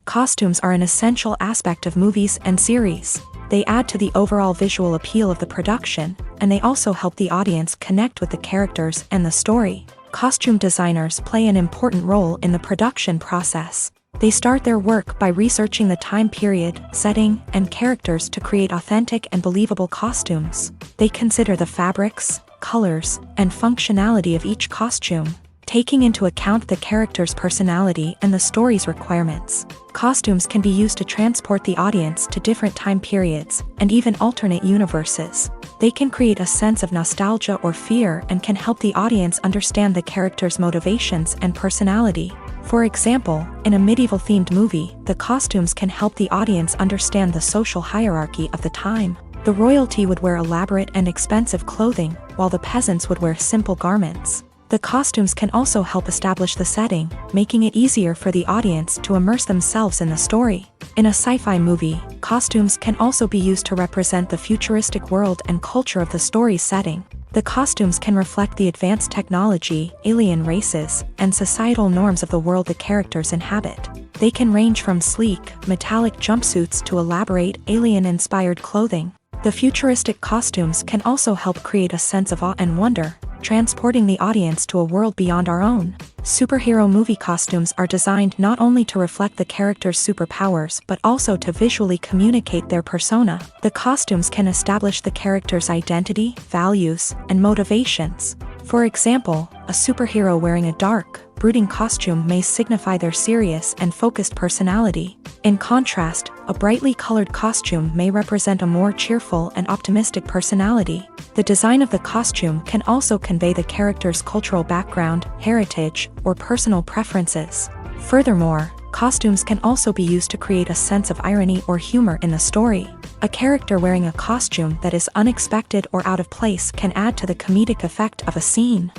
Costumes are an essential aspect of movies and series. They add to the overall visual appeal of the production, and they also help the audience connect with the characters and the story. Costume designers play an important role in the production process. They start their work by researching the time period, setting, and characters to create authentic and believable costumes. They consider the fabrics, colors, and functionality of each costume, taking into account the character's personality and the story's requirements. Costumes can be used to transport the audience to different time periods and even alternate universes. They can create a sense of nostalgia or fear and can help the audience understand the character's motivations and personality. For example, in a medieval-themed movie, the costumes can help the audience understand the social hierarchy of the time. The royalty would wear elaborate and expensive clothing, while the peasants would wear simple garments. The costumes can also help establish the setting, making it easier for the audience to immerse themselves in the story. In a sci-fi movie, costumes can also be used to represent the futuristic world and culture of the story's setting. The costumes can reflect the advanced technology, alien races, and societal norms of the world the characters inhabit. They can range from sleek, metallic jumpsuits to elaborate, alien-inspired clothing. The futuristic costumes can also help create a sense of awe and wonder, transporting the audience to a world beyond our own. Superhero movie costumes are designed not only to reflect the character's superpowers but also to visually communicate their persona. The costumes can establish the character's identity, values, and motivations. For example, a superhero wearing a dark, brooding costume may signify their serious and focused personality. In contrast, a brightly colored costume may represent a more cheerful and optimistic personality. The design of the costume can also convey the character's cultural background, heritage, or personal preferences. Furthermore, costumes can also be used to create a sense of irony or humor in the story. A character wearing a costume that is unexpected or out of place can add to the comedic effect of a scene.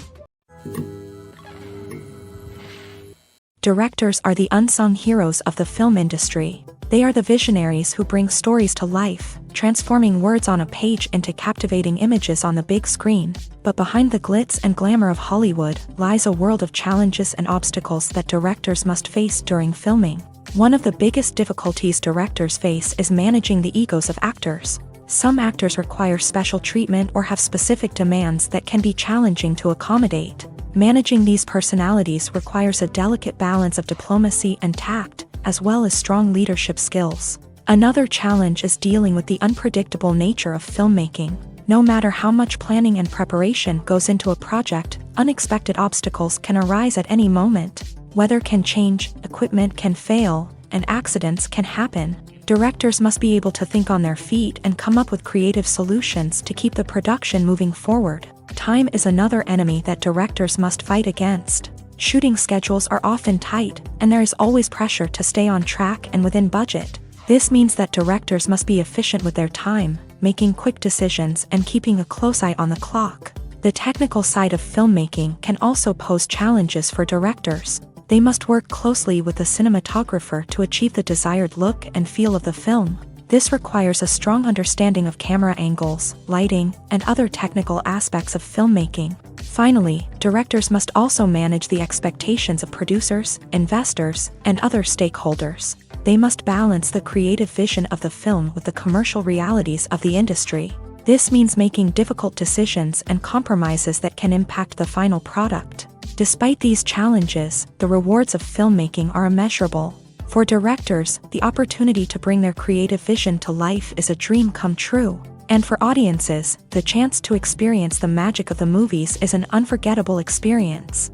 Directors are the unsung heroes of the film industry. They are the visionaries who bring stories to life, transforming words on a page into captivating images on the big screen. But behind the glitz and glamour of Hollywood lies a world of challenges and obstacles that directors must face during filming. One of the biggest difficulties directors face is managing the egos of actors. Some actors require special treatment or have specific demands that can be challenging to accommodate. Managing these personalities requires a delicate balance of diplomacy and tact, as well as strong leadership skills. Another challenge is dealing with the unpredictable nature of filmmaking. No matter how much planning and preparation goes into a project, unexpected obstacles can arise at any moment. Weather can change, equipment can fail, and accidents can happen. Directors must be able to think on their feet and come up with creative solutions to keep the production moving forward. Time is another enemy that directors must fight against. Shooting schedules are often tight, and there is always pressure to stay on track and within budget. This means that directors must be efficient with their time, making quick decisions and keeping a close eye on the clock. The technical side of filmmaking can also pose challenges for directors. They must work closely with the cinematographer to achieve the desired look and feel of the film. This requires a strong understanding of camera angles, lighting, and other technical aspects of filmmaking. Finally, directors must also manage the expectations of producers, investors, and other stakeholders. They must balance the creative vision of the film with the commercial realities of the industry. This means making difficult decisions and compromises that can impact the final product. Despite these challenges, the rewards of filmmaking are immeasurable. For directors, the opportunity to bring their creative vision to life is a dream come true. And for audiences, the chance to experience the magic of the movies is an unforgettable experience.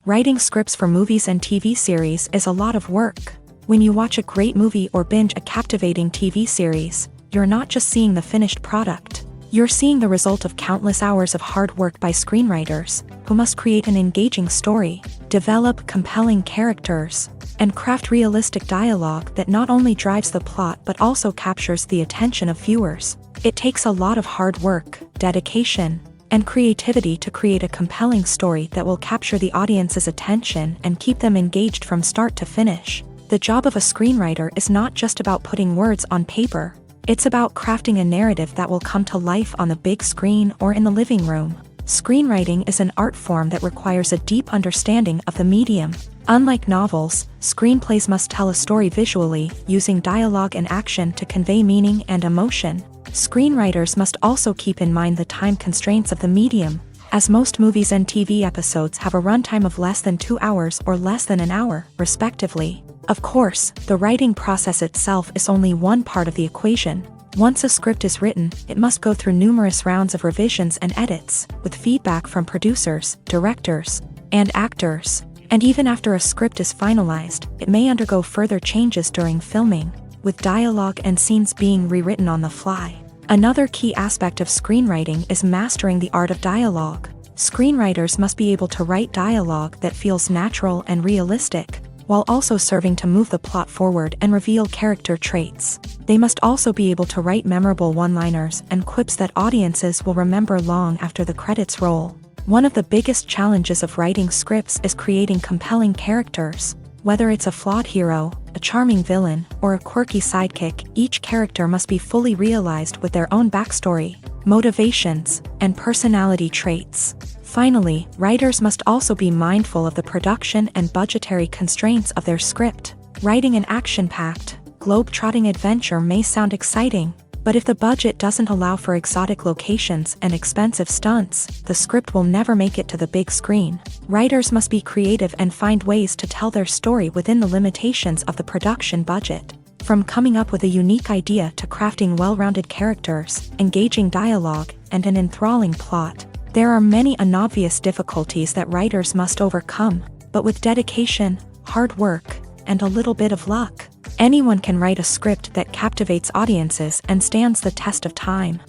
Writing scripts for movies and TV series is a lot of work. When you watch a great movie or binge a captivating TV series, you're not just seeing the finished product. You're seeing the result of countless hours of hard work by screenwriters, who must create an engaging story, develop compelling characters, and craft realistic dialogue that not only drives the plot but also captures the attention of viewers. It takes a lot of hard work, dedication, and creativity to create a compelling story that will capture the audience's attention and keep them engaged from start to finish. The job of a screenwriter is not just about putting words on paper. It's about crafting a narrative that will come to life on the big screen or in the living room. Screenwriting is an art form that requires a deep understanding of the medium. Unlike novels, screenplays must tell a story visually, using dialogue and action to convey meaning and emotion. Screenwriters must also keep in mind the time constraints of the medium, as most movies and TV episodes have a runtime of less than 2 hours or less than an hour, respectively. Of course, the writing process itself is only one part of the equation. Once a script is written, it must go through numerous rounds of revisions and edits, with feedback from producers, directors, and actors. And even after a script is finalized, it may undergo further changes during filming, with dialogue and scenes being rewritten on the fly. Another key aspect of screenwriting is mastering the art of dialogue. Screenwriters must be able to write dialogue that feels natural and realistic, while also serving to move the plot forward and reveal character traits. They must also be able to write memorable one-liners and quips that audiences will remember long after the credits roll. One of the biggest challenges of writing scripts is creating compelling characters. Whether it's a flawed hero, a charming villain, or a quirky sidekick, each character must be fully realized with their own backstory, motivations, and personality traits. Finally, writers must also be mindful of the production and budgetary constraints of their script. Writing an action-packed, globe-trotting adventure may sound exciting, but if the budget doesn't allow for exotic locations and expensive stunts, the script will never make it to the big screen. Writers must be creative and find ways to tell their story within the limitations of the production budget. From coming up with a unique idea to crafting well-rounded characters, engaging dialogue, and an enthralling plot, there are many unobvious difficulties that writers must overcome, but with dedication, hard work, and a little bit of luck, anyone can write a script that captivates audiences and stands the test of time.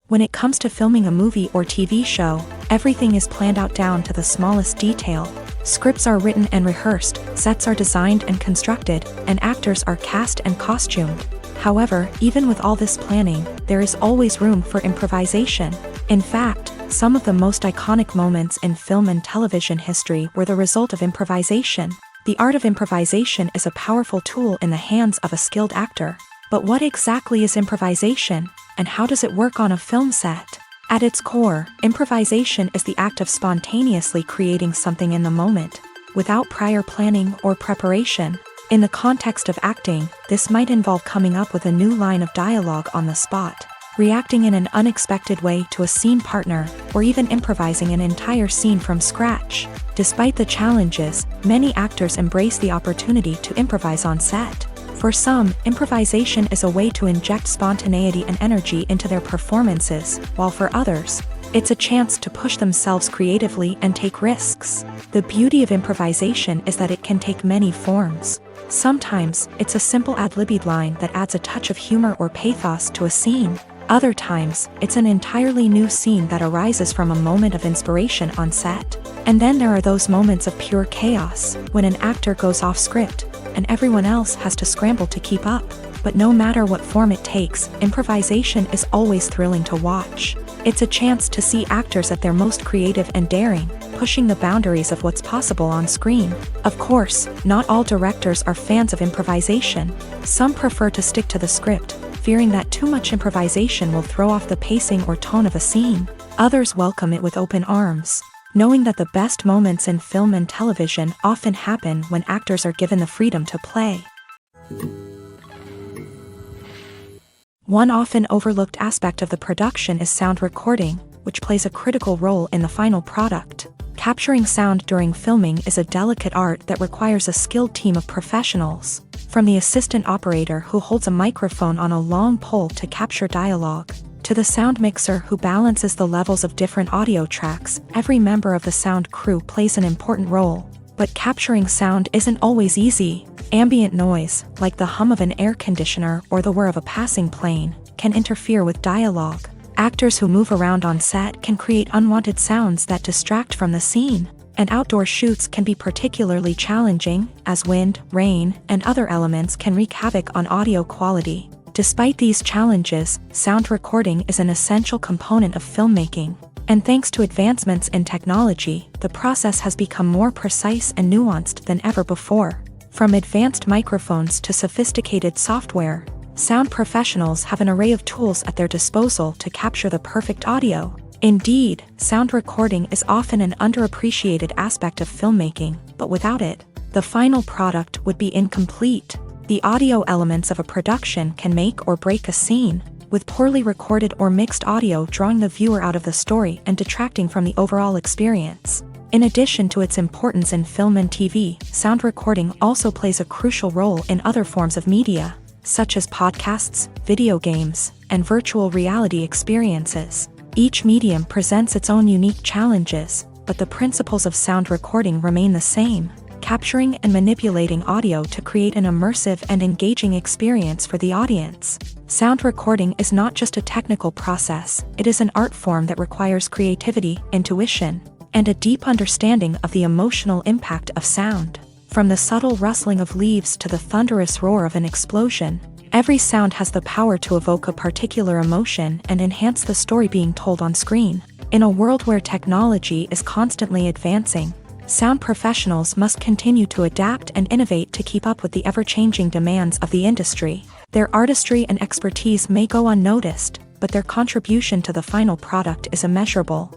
When it comes to filming a movie or TV show, everything is planned out down to the smallest detail. Scripts are written and rehearsed, sets are designed and constructed, and actors are cast and costumed. However, even with all this planning, there is always room for improvisation. In fact, some of the most iconic moments in film and television history were the result of improvisation. The art of improvisation is a powerful tool in the hands of a skilled actor. But what exactly is improvisation, and how does it work on a film set? At its core, improvisation is the act of spontaneously creating something in the moment, without prior planning or preparation. In the context of acting, this might involve coming up with a new line of dialogue on the spot, reacting in an unexpected way to a scene partner, or even improvising an entire scene from scratch. Despite the challenges, many actors embrace the opportunity to improvise on set. For some, improvisation is a way to inject spontaneity and energy into their performances, while for others, it's a chance to push themselves creatively and take risks. The beauty of improvisation is that it can take many forms. Sometimes, it's a simple ad-libbed line that adds a touch of humor or pathos to a scene. Other times, it's an entirely new scene that arises from a moment of inspiration on set. And then there are those moments of pure chaos, when an actor goes off script, and everyone else has to scramble to keep up. But no matter what form it takes, improvisation is always thrilling to watch. It's a chance to see actors at their most creative and daring, pushing the boundaries of what's possible on screen. Of course, not all directors are fans of improvisation. Some prefer to stick to the script, fearing that too much improvisation will throw off the pacing or tone of a scene. Others welcome it with open arms, knowing that the best moments in film and television often happen when actors are given the freedom to play. One often overlooked aspect of the production is sound recording, which plays a critical role in the final product. Capturing sound during filming is a delicate art that requires a skilled team of professionals. From the assistant operator who holds a microphone on a long pole to capture dialogue, to the sound mixer who balances the levels of different audio tracks, every member of the sound crew plays an important role. But capturing sound isn't always easy. Ambient noise, like the hum of an air conditioner or the whir of a passing plane, can interfere with dialogue. Actors who move around on set can create unwanted sounds that distract from the scene. And outdoor shoots can be particularly challenging, as wind, rain, and other elements can wreak havoc on audio quality. Despite these challenges, sound recording is an essential component of filmmaking. And thanks to advancements in technology, the process has become more precise and nuanced than ever before. From advanced microphones to sophisticated software, Sound professionals have an array of tools at their disposal to capture the perfect audio. Indeed, sound recording is often an underappreciated aspect of filmmaking, but without it, the final product would be incomplete. The audio elements of a production can make or break a scene, with poorly recorded or mixed audio drawing the viewer out of the story and detracting from the overall experience. In addition to its importance in film and TV, sound recording also plays a crucial role in other forms of media, such as podcasts, video games, and virtual reality experiences. Each medium presents its own unique challenges, but the principles of sound recording remain the same, capturing and manipulating audio to create an immersive and engaging experience for the audience. Sound recording is not just a technical process, it is an art form that requires creativity, intuition, and a deep understanding of the emotional impact of sound. From the subtle rustling of leaves to the thunderous roar of an explosion, every sound has the power to evoke a particular emotion and enhance the story being told on screen. In a world where technology is constantly advancing, sound professionals must continue to adapt and innovate to keep up with the ever-changing demands of the industry. Their artistry and expertise may go unnoticed, but their contribution to the final product is immeasurable.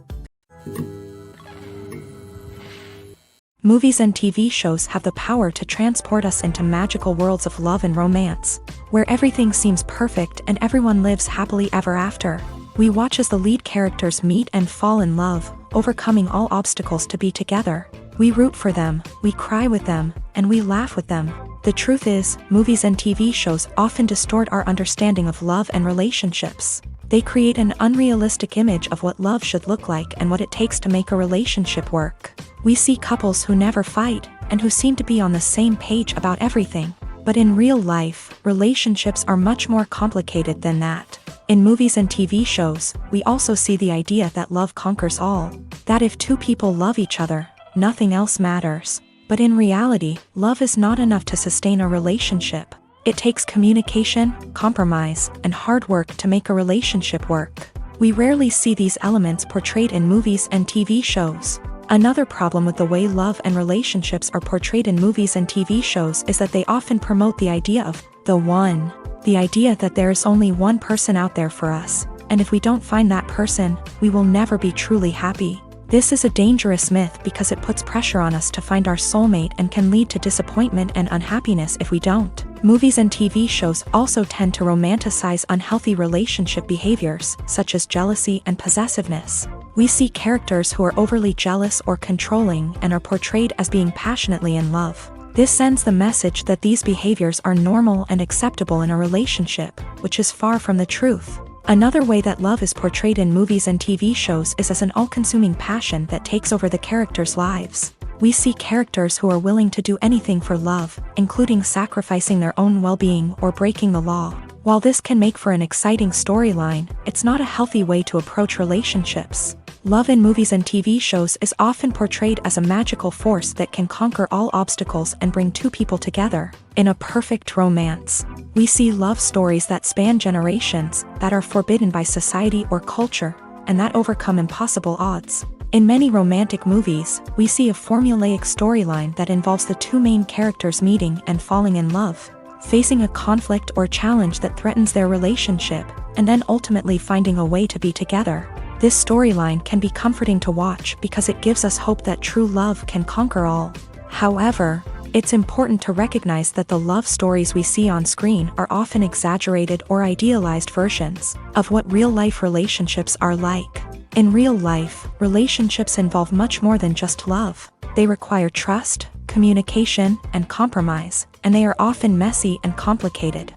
Movies and TV shows have the power to transport us into magical worlds of love and romance, where everything seems perfect and everyone lives happily ever after. We watch as the lead characters meet and fall in love, overcoming all obstacles to be together. We root for them, we cry with them, and we laugh with them. The truth is, movies and TV shows often distort our understanding of love and relationships. They create an unrealistic image of what love should look like and what it takes to make a relationship work. We see couples who never fight, and who seem to be on the same page about everything. But in real life, relationships are much more complicated than that. In movies and TV shows, we also see the idea that love conquers all. That if two people love each other, nothing else matters. But in reality, love is not enough to sustain a relationship. It takes communication, compromise, and hard work to make a relationship work. We rarely see these elements portrayed in movies and TV shows. Another problem with the way love and relationships are portrayed in movies and TV shows is that they often promote the idea of the one. The idea that there is only one person out there for us, and if we don't find that person, we will never be truly happy. This is a dangerous myth because it puts pressure on us to find our soulmate and can lead to disappointment and unhappiness if we don't. Movies and TV shows also tend to romanticize unhealthy relationship behaviors, such as jealousy and possessiveness. We see characters who are overly jealous or controlling and are portrayed as being passionately in love. This sends the message that these behaviors are normal and acceptable in a relationship, which is far from the truth. Another way that love is portrayed in movies and TV shows is as an all-consuming passion that takes over the characters' lives. We see characters who are willing to do anything for love, including sacrificing their own well-being or breaking the law. While this can make for an exciting storyline, it's not a healthy way to approach relationships. Love in movies and TV shows is often portrayed as a magical force that can conquer all obstacles and bring two people together. In a perfect romance, we see love stories that span generations, that are forbidden by society or culture, and that overcome impossible odds. In many romantic movies, we see a formulaic storyline that involves the two main characters meeting and falling in love, facing a conflict or challenge that threatens their relationship, and then ultimately finding a way to be together. This storyline can be comforting to watch because it gives us hope that true love can conquer all. However, it's important to recognize that the love stories we see on screen are often exaggerated or idealized versions of what real-life relationships are like. In real life, relationships involve much more than just love. They require trust, communication, and compromise, and they are often messy and complicated.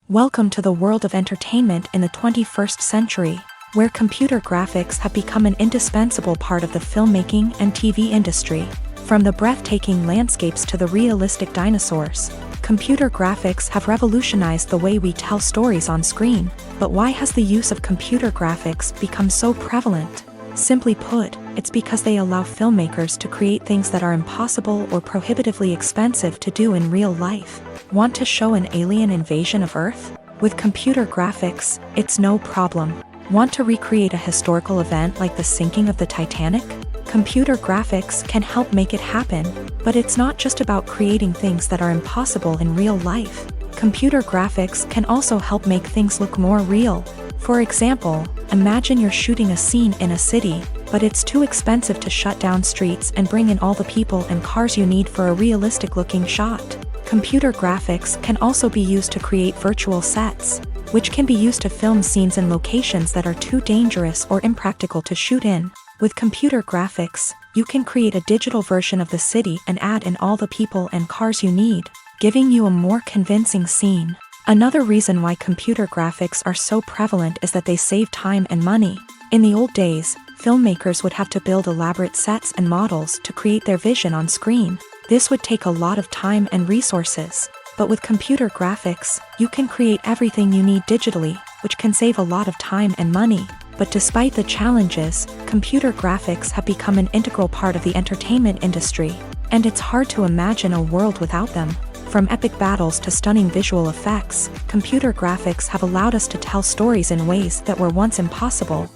Welcome to the world of entertainment in the 21st century, where computer graphics have become an indispensable part of the filmmaking and TV industry. From the breathtaking landscapes to the realistic dinosaurs, computer graphics have revolutionized the way we tell stories on screen. But why has the use of computer graphics become so prevalent? Simply put, it's because they allow filmmakers to create things that are impossible or prohibitively expensive to do in real life. Want to show an alien invasion of Earth? With computer graphics, it's no problem. Want to recreate a historical event like the sinking of the Titanic? Computer graphics can help make it happen, but it's not just about creating things that are impossible in real life. Computer graphics can also help make things look more real. For example, imagine you're shooting a scene in a city, but it's too expensive to shut down streets and bring in all the people and cars you need for a realistic-looking shot. Computer graphics can also be used to create virtual sets, which can be used to film scenes in locations that are too dangerous or impractical to shoot in. With computer graphics, you can create a digital version of the city and add in all the people and cars you need, giving you a more convincing scene. Another reason why computer graphics are so prevalent is that they save time and money. In the old days, filmmakers would have to build elaborate sets and models to create their vision on screen. This would take a lot of time and resources. But with computer graphics, you can create everything you need digitally, which can save a lot of time and money. But despite the challenges, computer graphics have become an integral part of the entertainment industry, and it's hard to imagine a world without them. From epic battles to stunning visual effects, computer graphics have allowed us to tell stories in ways that were once impossible.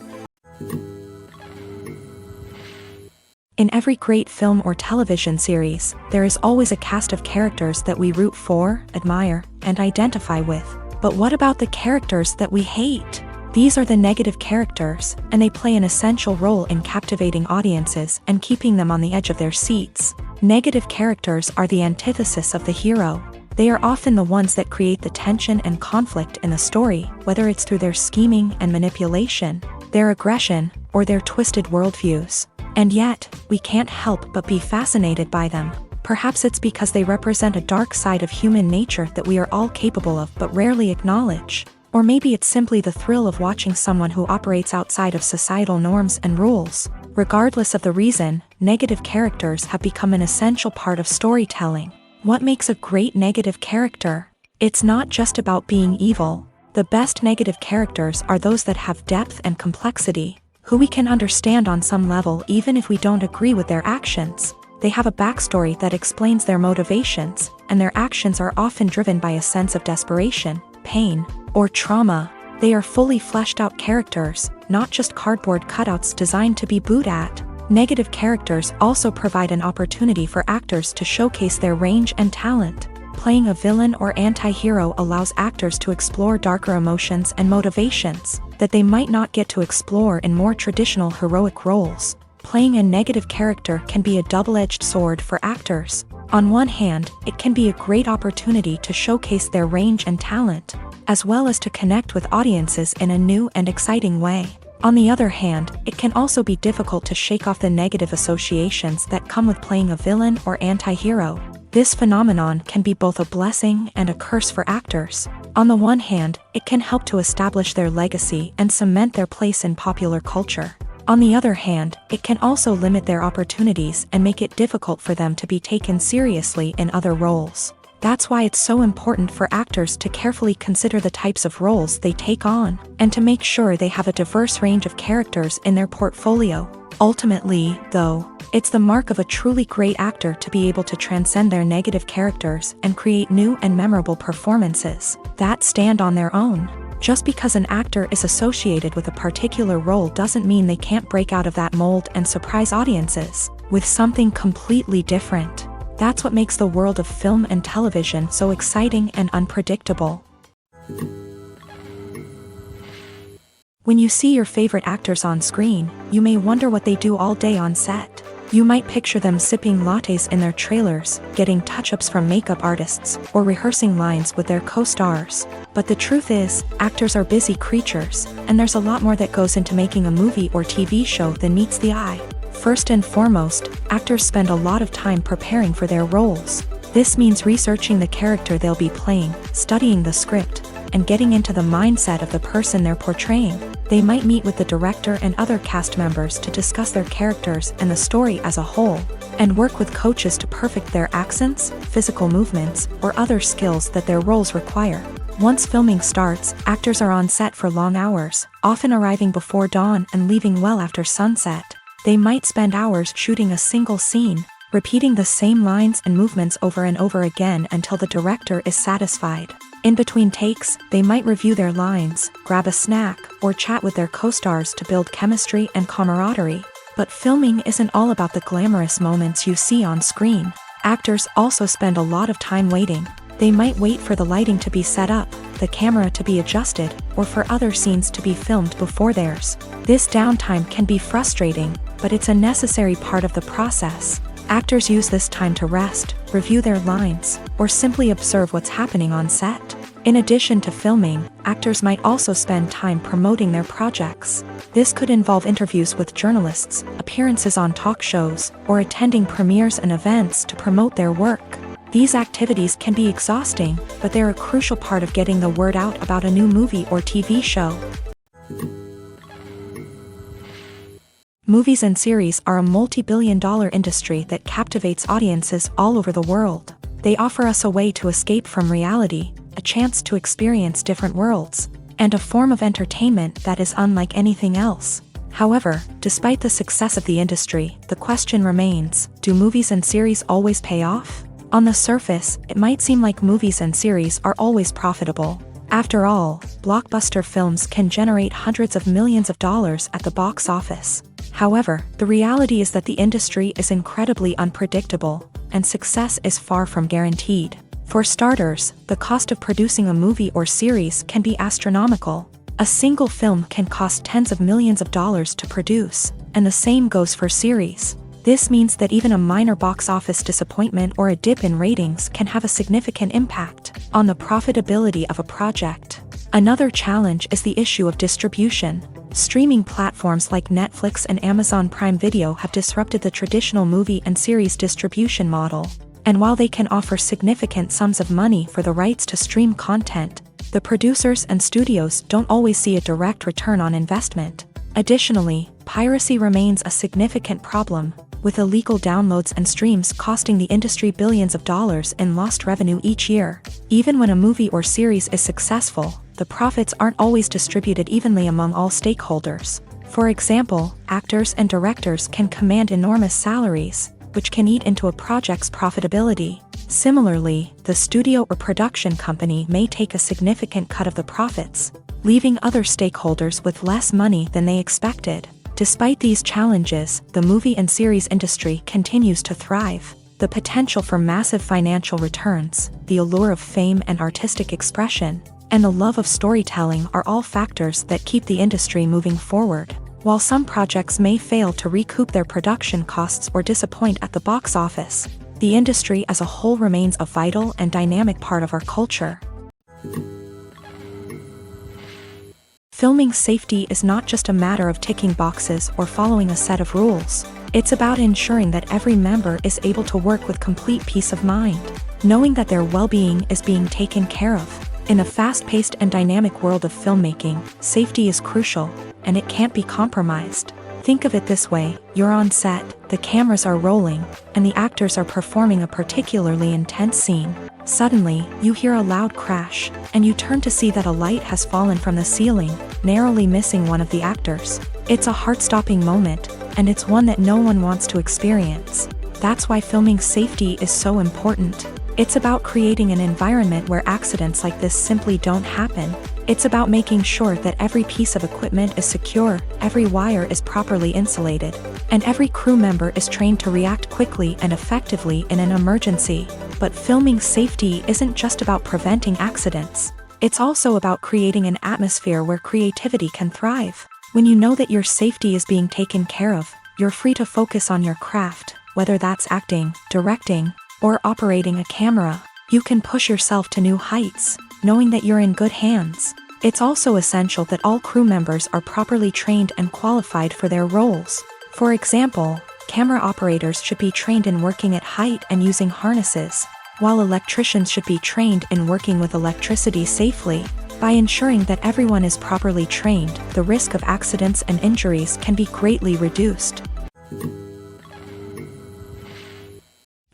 In every great film or television series, there is always a cast of characters that we root for, admire, and identify with. But what about the characters that we hate? These are the negative characters, and they play an essential role in captivating audiences and keeping them on the edge of their seats. Negative characters are the antithesis of the hero. They are often the ones that create the tension and conflict in the story, whether it's through their scheming and manipulation, their aggression, or their twisted worldviews. And yet, we can't help but be fascinated by them. Perhaps it's because they represent a dark side of human nature that we are all capable of but rarely acknowledge. Or maybe it's simply the thrill of watching someone who operates outside of societal norms and rules. Regardless of the reason, negative characters have become an essential part of storytelling. What makes a great negative character? It's not just about being evil. The best negative characters are those that have depth and complexity, who we can understand on some level even if we don't agree with their actions. They have a backstory that explains their motivations, and their actions are often driven by a sense of desperation, pain, or trauma. They are fully fleshed out characters, not just cardboard cutouts designed to be booed at. Negative characters also provide an opportunity for actors to showcase their range and talent. Playing a villain or anti-hero allows actors to explore darker emotions and motivations that they might not get to explore in more traditional heroic roles. Playing a negative character can be a double-edged sword for actors. On one hand, it can be a great opportunity to showcase their range and talent, as well as to connect with audiences in a new and exciting way. On the other hand, it can also be difficult to shake off the negative associations that come with playing a villain or anti-hero. This phenomenon can be both a blessing and a curse for actors. On the one hand, it can help to establish their legacy and cement their place in popular culture. On the other hand, it can also limit their opportunities and make it difficult for them to be taken seriously in other roles. That's why it's so important for actors to carefully consider the types of roles they take on, and to make sure they have a diverse range of characters in their portfolio. Ultimately, though, it's the mark of a truly great actor to be able to transcend their negative characters and create new and memorable performances that stand on their own. Just because an actor is associated with a particular role doesn't mean they can't break out of that mold and surprise audiences with something completely different. That's what makes the world of film and television so exciting and unpredictable. When you see your favorite actors on screen, you may wonder what they do all day on set. You might picture them sipping lattes in their trailers, getting touch-ups from makeup artists, or rehearsing lines with their co-stars. But the truth is, actors are busy creatures, and there's a lot more that goes into making a movie or TV show than meets the eye. First and foremost, actors spend a lot of time preparing for their roles. This means researching the character they'll be playing, studying the script, and getting into the mindset of the person they're portraying. They might meet with the director and other cast members to discuss their characters and the story as a whole, and work with coaches to perfect their accents, physical movements, or other skills that their roles require. Once filming starts, actors are on set for long hours, often arriving before dawn and leaving well after sunset. They might spend hours shooting a single scene, repeating the same lines and movements over and over again until the director is satisfied. In between takes, they might review their lines, grab a snack, or chat with their co-stars to build chemistry and camaraderie. But filming isn't all about the glamorous moments you see on screen. Actors also spend a lot of time waiting. They might wait for the lighting to be set up, the camera to be adjusted, or for other scenes to be filmed before theirs. This downtime can be frustrating, but it's a necessary part of the process. Actors use this time to rest, review their lines, or simply observe what's happening on set. In addition to filming, actors might also spend time promoting their projects. This could involve interviews with journalists, appearances on talk shows, or attending premieres and events to promote their work. These activities can be exhausting, but they're a crucial part of getting the word out about a new movie or TV show. Movies and series are a multi-billion-dollar industry that captivates audiences all over the world. They offer us a way to escape from reality, a chance to experience different worlds, and a form of entertainment that is unlike anything else. However, despite the success of the industry, the question remains, do movies and series always pay off? On the surface, it might seem like movies and series are always profitable. After all, blockbuster films can generate hundreds of millions of dollars at the box office. However, the reality is that the industry is incredibly unpredictable, and success is far from guaranteed. For starters, the cost of producing a movie or series can be astronomical. A single film can cost tens of millions of dollars to produce, and the same goes for series. This means that even a minor box office disappointment or a dip in ratings can have a significant impact on the profitability of a project. Another challenge is the issue of distribution. Streaming platforms like Netflix and Amazon Prime Video have disrupted the traditional movie and series distribution model. And while they can offer significant sums of money for the rights to stream content, the producers and studios don't always see a direct return on investment. Additionally, piracy remains a significant problem, with illegal downloads and streams costing the industry billions of dollars in lost revenue each year. Even when a movie or series is successful, the profits aren't always distributed evenly among all stakeholders. For example, actors and directors can command enormous salaries, which can eat into a project's profitability. Similarly, the studio or production company may take a significant cut of the profits, leaving other stakeholders with less money than they expected. Despite these challenges, the movie and series industry continues to thrive. The potential for massive financial returns, the allure of fame and artistic expression, and the love of storytelling are all factors that keep the industry moving forward. While some projects may fail to recoup their production costs or disappoint at the box office, the industry as a whole remains a vital and dynamic part of our culture. Filming safety is not just a matter of ticking boxes or following a set of rules. It's about ensuring that every member is able to work with complete peace of mind, knowing that their well-being is being taken care of. In a fast-paced and dynamic world of filmmaking, safety is crucial, and it can't be compromised. Think of it this way: you're on set, the cameras are rolling, and the actors are performing a particularly intense scene. Suddenly, you hear a loud crash, and you turn to see that a light has fallen from the ceiling, narrowly missing one of the actors. It's a heart-stopping moment, and it's one that no one wants to experience. That's why filming safety is so important. It's about creating an environment where accidents like this simply don't happen. It's about making sure that every piece of equipment is secure, every wire is properly insulated, and every crew member is trained to react quickly and effectively in an emergency. But filming safety isn't just about preventing accidents. It's also about creating an atmosphere where creativity can thrive. When you know that your safety is being taken care of, you're free to focus on your craft, whether that's acting, directing, or operating a camera. You can push yourself to new heights, knowing that you're in good hands. It's also essential that all crew members are properly trained and qualified for their roles. For example, camera operators should be trained in working at height and using harnesses, while electricians should be trained in working with electricity safely. By ensuring that everyone is properly trained, the risk of accidents and injuries can be greatly reduced.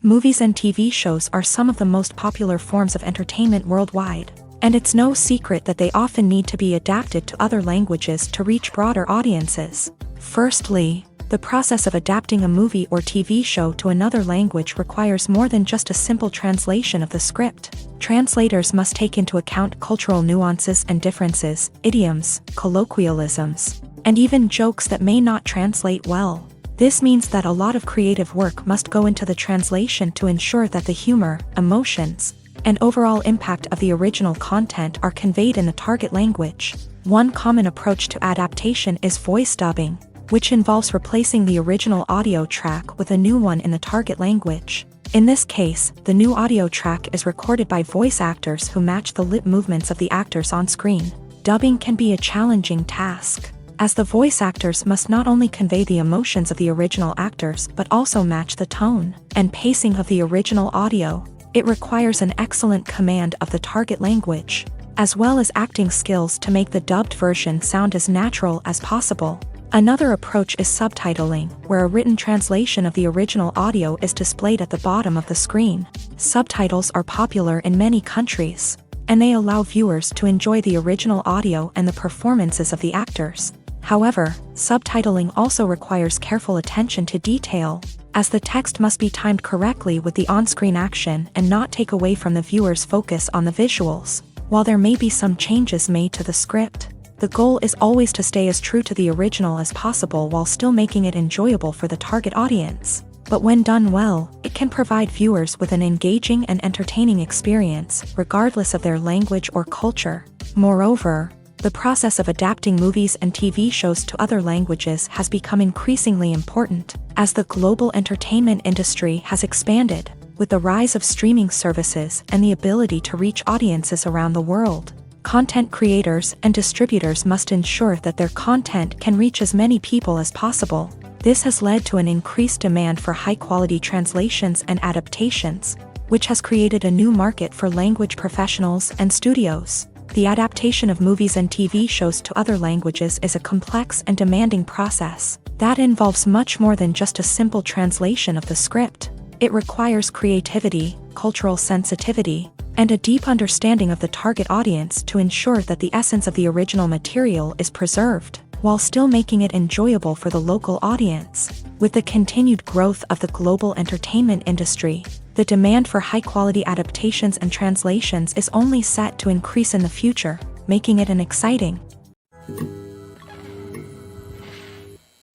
Movies and TV shows are some of the most popular forms of entertainment worldwide, and it's no secret that they often need to be adapted to other languages to reach broader audiences. Firstly, the process of adapting a movie or TV show to another language requires more than just a simple translation of the script. Translators must take into account cultural nuances and differences, idioms, colloquialisms, and even jokes that may not translate well. This means that a lot of creative work must go into the translation to ensure that the humor, emotions, and overall impact of the original content are conveyed in the target language. One common approach to adaptation is voice dubbing, which involves replacing the original audio track with a new one in the target language. In this case, the new audio track is recorded by voice actors who match the lip movements of the actors on screen. Dubbing can be a challenging task, as the voice actors must not only convey the emotions of the original actors but also match the tone and pacing of the original audio. It requires an excellent command of the target language, as well as acting skills to make the dubbed version sound as natural as possible. Another approach is subtitling, where a written translation of the original audio is displayed at the bottom of the screen. Subtitles are popular in many countries, and they allow viewers to enjoy the original audio and the performances of the actors. However, subtitling also requires careful attention to detail, as the text must be timed correctly with the on-screen action and not take away from the viewer's focus on the visuals. While there may be some changes made to the script, the goal is always to stay as true to the original as possible while still making it enjoyable for the target audience. But when done well, it can provide viewers with an engaging and entertaining experience, regardless of their language or culture. Moreover, the process of adapting movies and TV shows to other languages has become increasingly important, as the global entertainment industry has expanded, with the rise of streaming services and the ability to reach audiences around the world. Content creators and distributors must ensure that their content can reach as many people as possible. This has led to an increased demand for high-quality translations and adaptations, which has created a new market for language professionals and studios. The adaptation of movies and TV shows to other languages is a complex and demanding process that involves much more than just a simple translation of the script. It requires creativity, cultural sensitivity, and a deep understanding of the target audience to ensure that the essence of the original material is preserved, while still making it enjoyable for the local audience. With the continued growth of the global entertainment industry, the demand for high-quality adaptations and translations is only set to increase in the future, making it an exciting.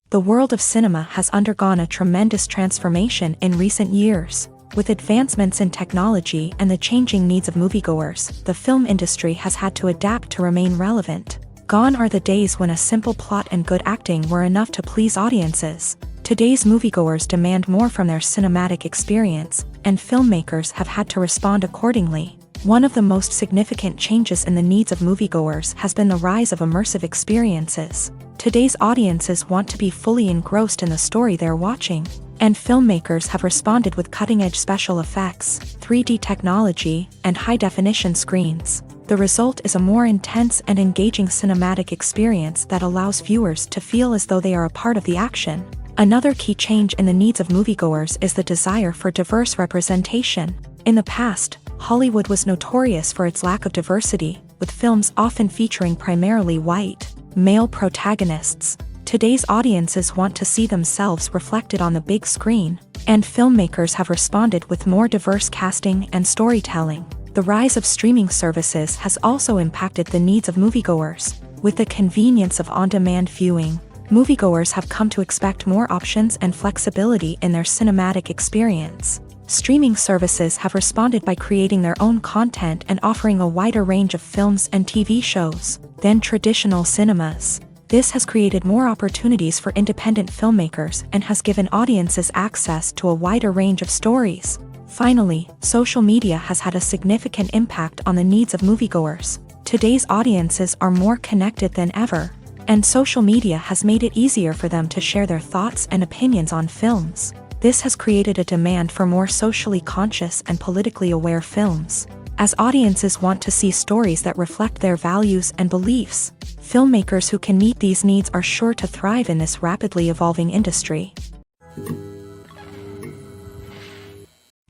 The world of cinema has undergone a tremendous transformation in recent years. With advancements in technology and the changing needs of moviegoers, the film industry has had to adapt to remain relevant. Gone are the days when a simple plot and good acting were enough to please audiences. Today's moviegoers demand more from their cinematic experience, and filmmakers have had to respond accordingly. One of the most significant changes in the needs of moviegoers has been the rise of immersive experiences. Today's audiences want to be fully engrossed in the story they're watching, and filmmakers have responded with cutting-edge special effects, 3D technology, and high-definition screens. The result is a more intense and engaging cinematic experience that allows viewers to feel as though they are a part of the action. Another key change in the needs of moviegoers is the desire for diverse representation. In the past, Hollywood was notorious for its lack of diversity, with films often featuring primarily white, male protagonists. Today's audiences want to see themselves reflected on the big screen, and filmmakers have responded with more diverse casting and storytelling. The rise of streaming services has also impacted the needs of moviegoers. With the convenience of on-demand viewing, moviegoers have come to expect more options and flexibility in their cinematic experience. Streaming services have responded by creating their own content and offering a wider range of films and TV shows than traditional cinemas. This has created more opportunities for independent filmmakers and has given audiences access to a wider range of stories. Finally, social media has had a significant impact on the needs of moviegoers. Today's audiences are more connected than ever, and social media has made it easier for them to share their thoughts and opinions on films. This has created a demand for more socially conscious and politically aware films, as audiences want to see stories that reflect their values and beliefs. Filmmakers who can meet these needs are sure to thrive in this rapidly evolving industry.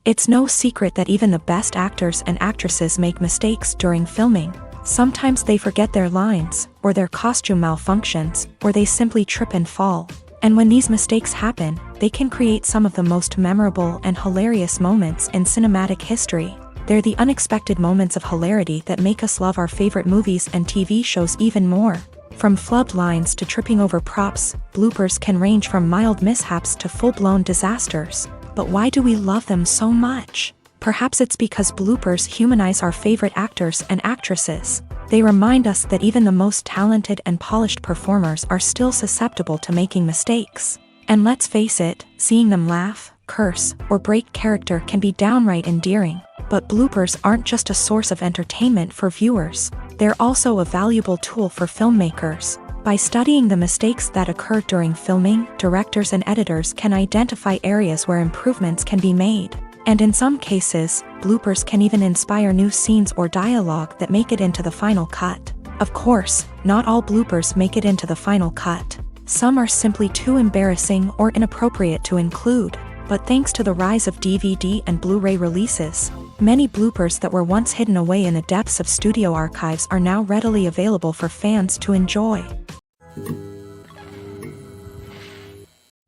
It's no secret that even the best actors and actresses make mistakes during filming. Sometimes they forget their lines, or their costume malfunctions, or they simply trip and fall. And when these mistakes happen, they can create some of the most memorable and hilarious moments in cinematic history. They're the unexpected moments of hilarity that make us love our favorite movies and TV shows even more. From flubbed lines to tripping over props, bloopers can range from mild mishaps to full-blown disasters. But why do we love them so much? Perhaps it's because bloopers humanize our favorite actors and actresses. They remind us that even the most talented and polished performers are still susceptible to making mistakes. And let's face it, seeing them laugh, curse, or break character can be downright endearing. But bloopers aren't just a source of entertainment for viewers. They're also a valuable tool for filmmakers. By studying the mistakes that occur during filming, directors and editors can identify areas where improvements can be made. And in some cases, bloopers can even inspire new scenes or dialogue that make it into the final cut. Of course, not all bloopers make it into the final cut. Some are simply too embarrassing or inappropriate to include. But thanks to the rise of DVD and Blu-ray releases, many bloopers that were once hidden away in the depths of studio archives are now readily available for fans to enjoy.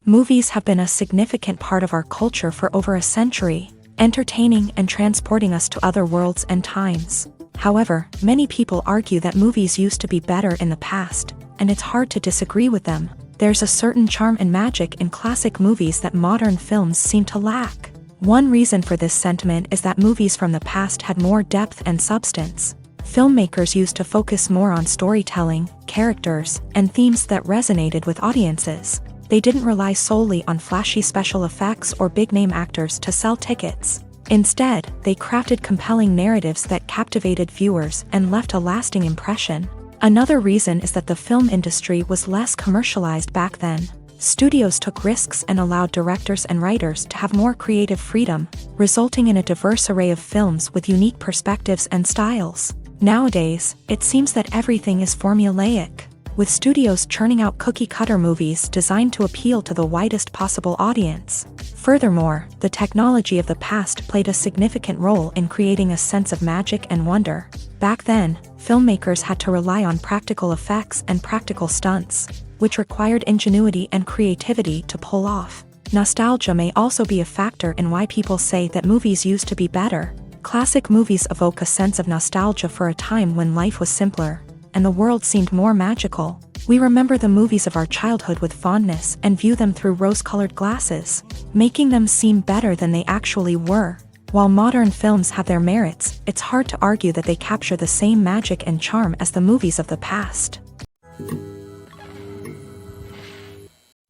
Movies have been a significant part of our culture for over a century, entertaining and transporting us to other worlds and times. However, many people argue that movies used to be better in the past, and it's hard to disagree with them. There's a certain charm and magic in classic movies that modern films seem to lack. One reason for this sentiment is that movies from the past had more depth and substance. Filmmakers used to focus more on storytelling, characters, and themes that resonated with audiences. They didn't rely solely on flashy special effects or big-name actors to sell tickets. Instead, they crafted compelling narratives that captivated viewers and left a lasting impression. Another reason is that the film industry was less commercialized back then. Studios took risks and allowed directors and writers to have more creative freedom, resulting in a diverse array of films with unique perspectives and styles. Nowadays, it seems that everything is formulaic, with studios churning out cookie-cutter movies designed to appeal to the widest possible audience. Furthermore, the technology of the past played a significant role in creating a sense of magic and wonder. Back then, filmmakers had to rely on practical effects and practical stunts, which required ingenuity and creativity to pull off. Nostalgia may also be a factor in why people say that movies used to be better. Classic movies evoke a sense of nostalgia for a time when life was simpler, and the world seemed more magical. We remember the movies of our childhood with fondness and view them through rose-colored glasses, making them seem better than they actually were. While modern films have their merits, it's hard to argue that they capture the same magic and charm as the movies of the past.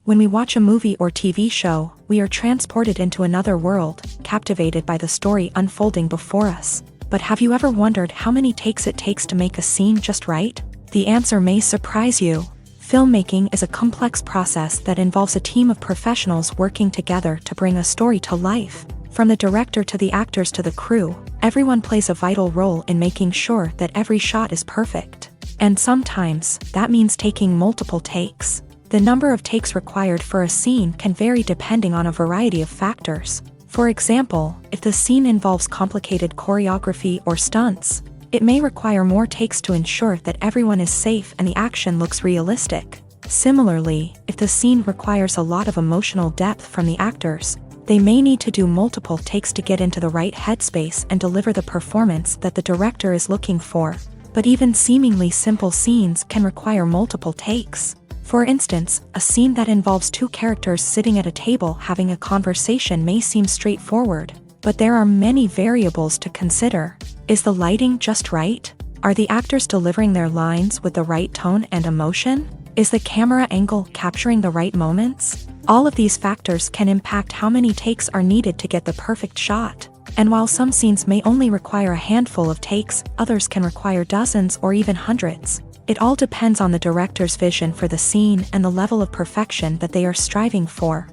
When we watch a movie or TV show, we are transported into another world, captivated by the story unfolding before us. But have you ever wondered how many takes it takes to make a scene just right? The answer may surprise you. Filmmaking is a complex process that involves a team of professionals working together to bring a story to life. From the director to the actors to the crew, everyone plays a vital role in making sure that every shot is perfect. And sometimes, that means taking multiple takes. The number of takes required for a scene can vary depending on a variety of factors. For example, if the scene involves complicated choreography or stunts, it may require more takes to ensure that everyone is safe and the action looks realistic. Similarly, if the scene requires a lot of emotional depth from the actors, they may need to do multiple takes to get into the right headspace and deliver the performance that the director is looking for. But even seemingly simple scenes can require multiple takes. For instance, a scene that involves two characters sitting at a table having a conversation may seem straightforward, but there are many variables to consider. Is the lighting just right? Are the actors delivering their lines with the right tone and emotion? Is the camera angle capturing the right moments? All of these factors can impact how many takes are needed to get the perfect shot. And while some scenes may only require a handful of takes, others can require dozens or even hundreds. It all depends on the director's vision for the scene and the level of perfection that they are striving for.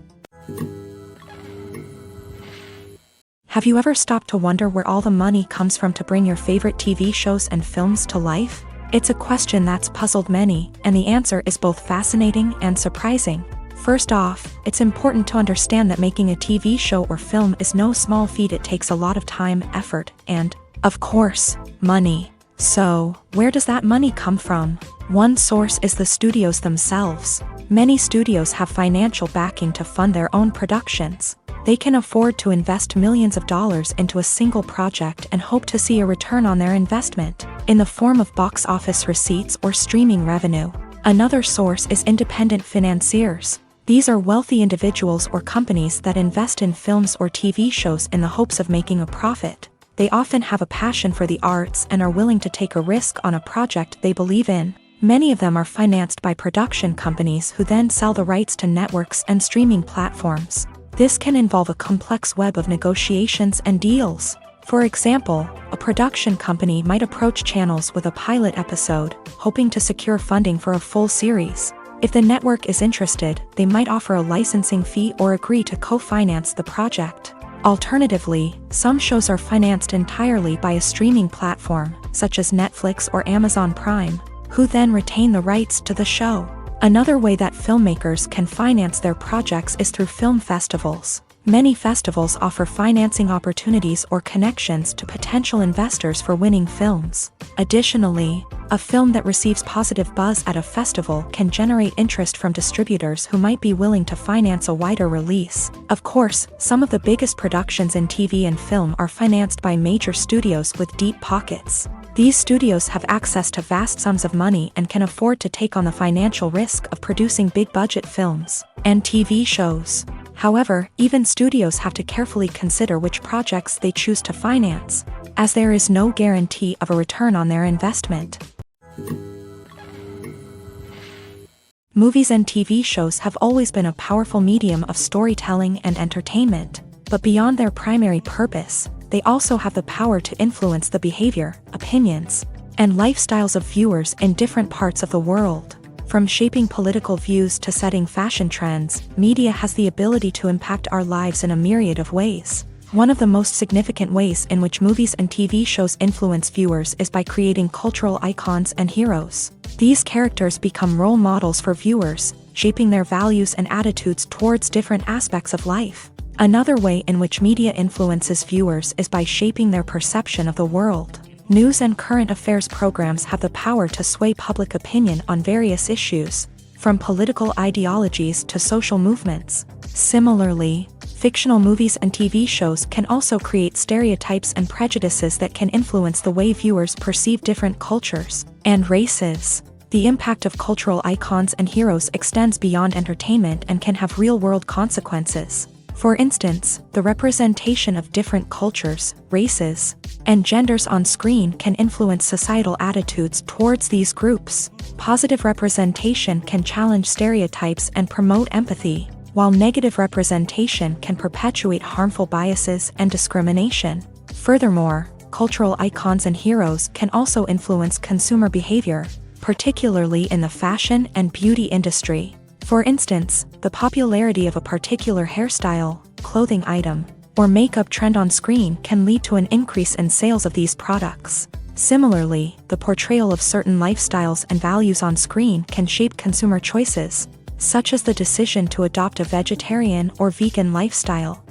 Have you ever stopped to wonder where all the money comes from to bring your favorite TV shows and films to life? It's a question that's puzzled many, and the answer is both fascinating and surprising. First off, it's important to understand that making a TV show or film is no small feat. It takes a lot of time, effort, and, of course, money. So, where does that money come from? One source is the studios themselves. Many studios have financial backing to fund their own productions. They can afford to invest millions of dollars into a single project and hope to see a return on their investment, in the form of box office receipts or streaming revenue. Another source is independent financiers. These are wealthy individuals or companies that invest in films or TV shows in the hopes of making a profit. They often have a passion for the arts and are willing to take a risk on a project they believe in. Many of them are financed by production companies who then sell the rights to networks and streaming platforms. This can involve a complex web of negotiations and deals. For example, a production company might approach channels with a pilot episode, hoping to secure funding for a full series. If the network is interested, they might offer a licensing fee or agree to co-finance the project. Alternatively, some shows are financed entirely by a streaming platform, such as Netflix or Amazon Prime, who then retain the rights to the show. Another way that filmmakers can finance their projects is through film festivals. Many festivals offer financing opportunities or connections to potential investors for winning films. Additionally, a film that receives positive buzz at a festival can generate interest from distributors who might be willing to finance a wider release. Of course, some of the biggest productions in TV and film are financed by major studios with deep pockets. These studios have access to vast sums of money and can afford to take on the financial risk of producing big-budget films and TV shows. However, even studios have to carefully consider which projects they choose to finance, as there is no guarantee of a return on their investment. Movies and TV shows have always been a powerful medium of storytelling and entertainment, but beyond their primary purpose, they also have the power to influence the behavior, opinions, and lifestyles of viewers in different parts of the world. From shaping political views to setting fashion trends, media has the ability to impact our lives in a myriad of ways. One of the most significant ways in which movies and TV shows influence viewers is by creating cultural icons and heroes. These characters become role models for viewers, shaping their values and attitudes towards different aspects of life. Another way in which media influences viewers is by shaping their perception of the world. News and current affairs programs have the power to sway public opinion on various issues, from political ideologies to social movements. Similarly, fictional movies and TV shows can also create stereotypes and prejudices that can influence the way viewers perceive different cultures and races. The impact of cultural icons and heroes extends beyond entertainment and can have real-world consequences. For instance, the representation of different cultures, races, and genders on screen can influence societal attitudes towards these groups. Positive representation can challenge stereotypes and promote empathy, while negative representation can perpetuate harmful biases and discrimination. Furthermore, cultural icons and heroes can also influence consumer behavior, particularly in the fashion and beauty industry. For instance, the popularity of a particular hairstyle, clothing item, or makeup trend on screen can lead to an increase in sales of these products. Similarly, the portrayal of certain lifestyles and values on screen can shape consumer choices, such as the decision to adopt a vegetarian or vegan lifestyle.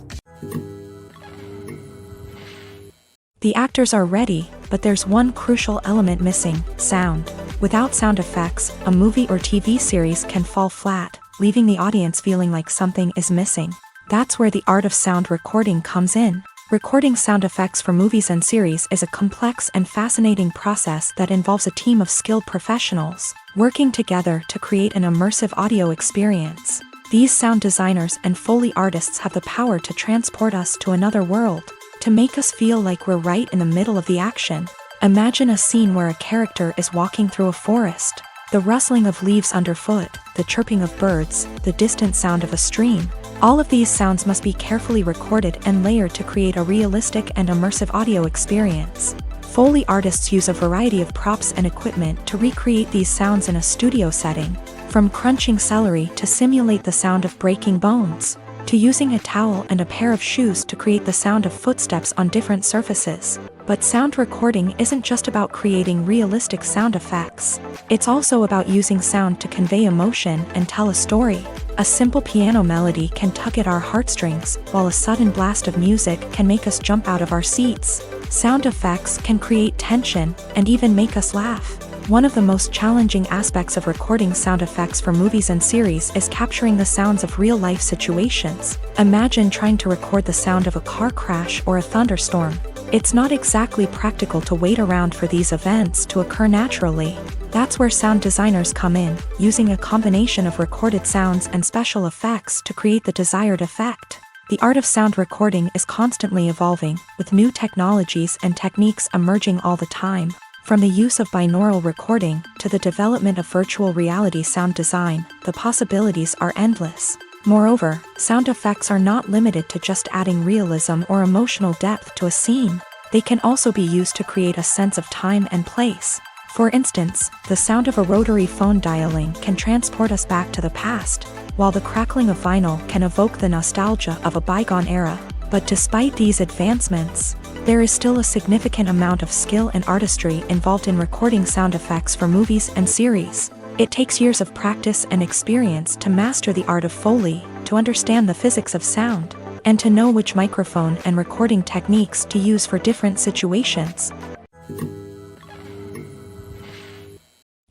The actors are ready, but there's one crucial element missing: sound. Without sound effects, a movie or TV series can fall flat, leaving the audience feeling like something is missing. That's where the art of sound recording comes in. Recording sound effects for movies and series is a complex and fascinating process that involves a team of skilled professionals working together to create an immersive audio experience. These sound designers and Foley artists have the power to transport us to another world, to make us feel like we're right in the middle of the action. Imagine a scene where a character is walking through a forest. The rustling of leaves underfoot, the chirping of birds, the distant sound of a stream. All of these sounds must be carefully recorded and layered to create a realistic and immersive audio experience. Foley artists use a variety of props and equipment to recreate these sounds in a studio setting, from crunching celery to simulate the sound of breaking bones, to using a towel and a pair of shoes to create the sound of footsteps on different surfaces. But sound recording isn't just about creating realistic sound effects. It's also about using sound to convey emotion and tell a story. A simple piano melody can tug at our heartstrings, while a sudden blast of music can make us jump out of our seats. Sound effects can create tension and even make us laugh. One of the most challenging aspects of recording sound effects for movies and series is capturing the sounds of real-life situations. Imagine trying to record the sound of a car crash or a thunderstorm. It's not exactly practical to wait around for these events to occur naturally. That's where sound designers come in, using a combination of recorded sounds and special effects to create the desired effect. The art of sound recording is constantly evolving, with new technologies and techniques emerging all the time. From the use of binaural recording to the development of virtual reality sound design, the possibilities are endless. Moreover, sound effects are not limited to just adding realism or emotional depth to a scene. They can also be used to create a sense of time and place. For instance, the sound of a rotary phone dialing can transport us back to the past, while the crackling of vinyl can evoke the nostalgia of a bygone era. But despite these advancements, there is still a significant amount of skill and artistry involved in recording sound effects for movies and series. It takes years of practice and experience to master the art of Foley, to understand the physics of sound, and to know which microphone and recording techniques to use for different situations.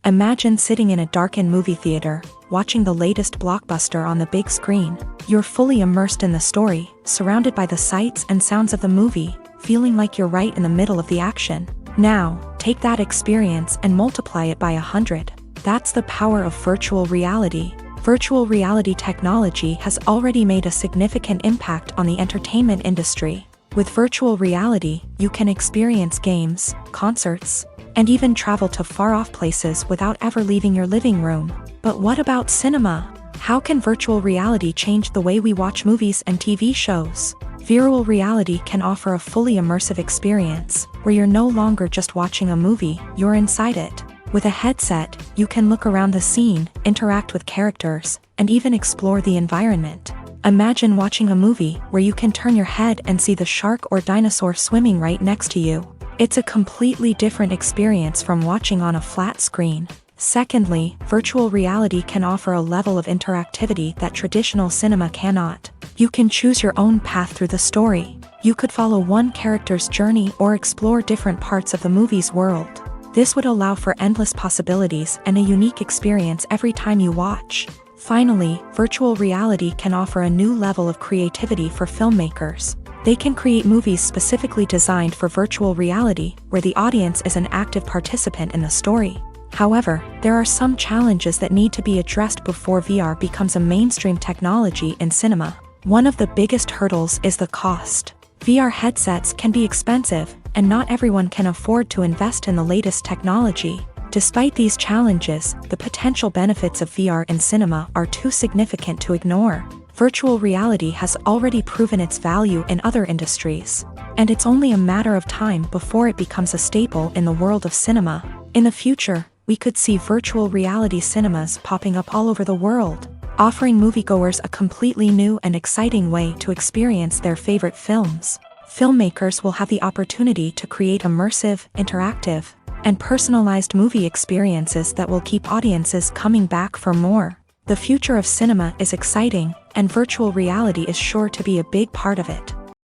Imagine sitting in a darkened movie theater, watching the latest blockbuster on the big screen. You're fully immersed in the story, surrounded by the sights and sounds of the movie, feeling like you're right in the middle of the action. Now, take that experience and multiply it by 100. That's the power of virtual reality. Virtual reality technology has already made a significant impact on the entertainment industry. With virtual reality, you can experience games, concerts, and even travel to far-off places without ever leaving your living room. But what about cinema? How can virtual reality change the way we watch movies and TV shows? Virtual reality can offer a fully immersive experience, where you're no longer just watching a movie, you're inside it. With a headset, you can look around the scene, interact with characters, and even explore the environment. Imagine watching a movie where you can turn your head and see the shark or dinosaur swimming right next to you. It's a completely different experience from watching on a flat screen. Secondly, virtual reality can offer a level of interactivity that traditional cinema cannot. You can choose your own path through the story. You could follow one character's journey or explore different parts of the movie's world. This would allow for endless possibilities and a unique experience every time you watch. Finally, virtual reality can offer a new level of creativity for filmmakers. They can create movies specifically designed for virtual reality, where the audience is an active participant in the story. However, there are some challenges that need to be addressed before VR becomes a mainstream technology in cinema. One of the biggest hurdles is the cost. VR headsets can be expensive, and not everyone can afford to invest in the latest technology. Despite these challenges, the potential benefits of VR in cinema are too significant to ignore. Virtual reality has already proven its value in other industries, and it's only a matter of time before it becomes a staple in the world of cinema. In the future, we could see virtual reality cinemas popping up all over the world, offering moviegoers a completely new and exciting way to experience their favorite films. Filmmakers will have the opportunity to create immersive, interactive, and personalized movie experiences that will keep audiences coming back for more. The future of cinema is exciting, and virtual reality is sure to be a big part of it.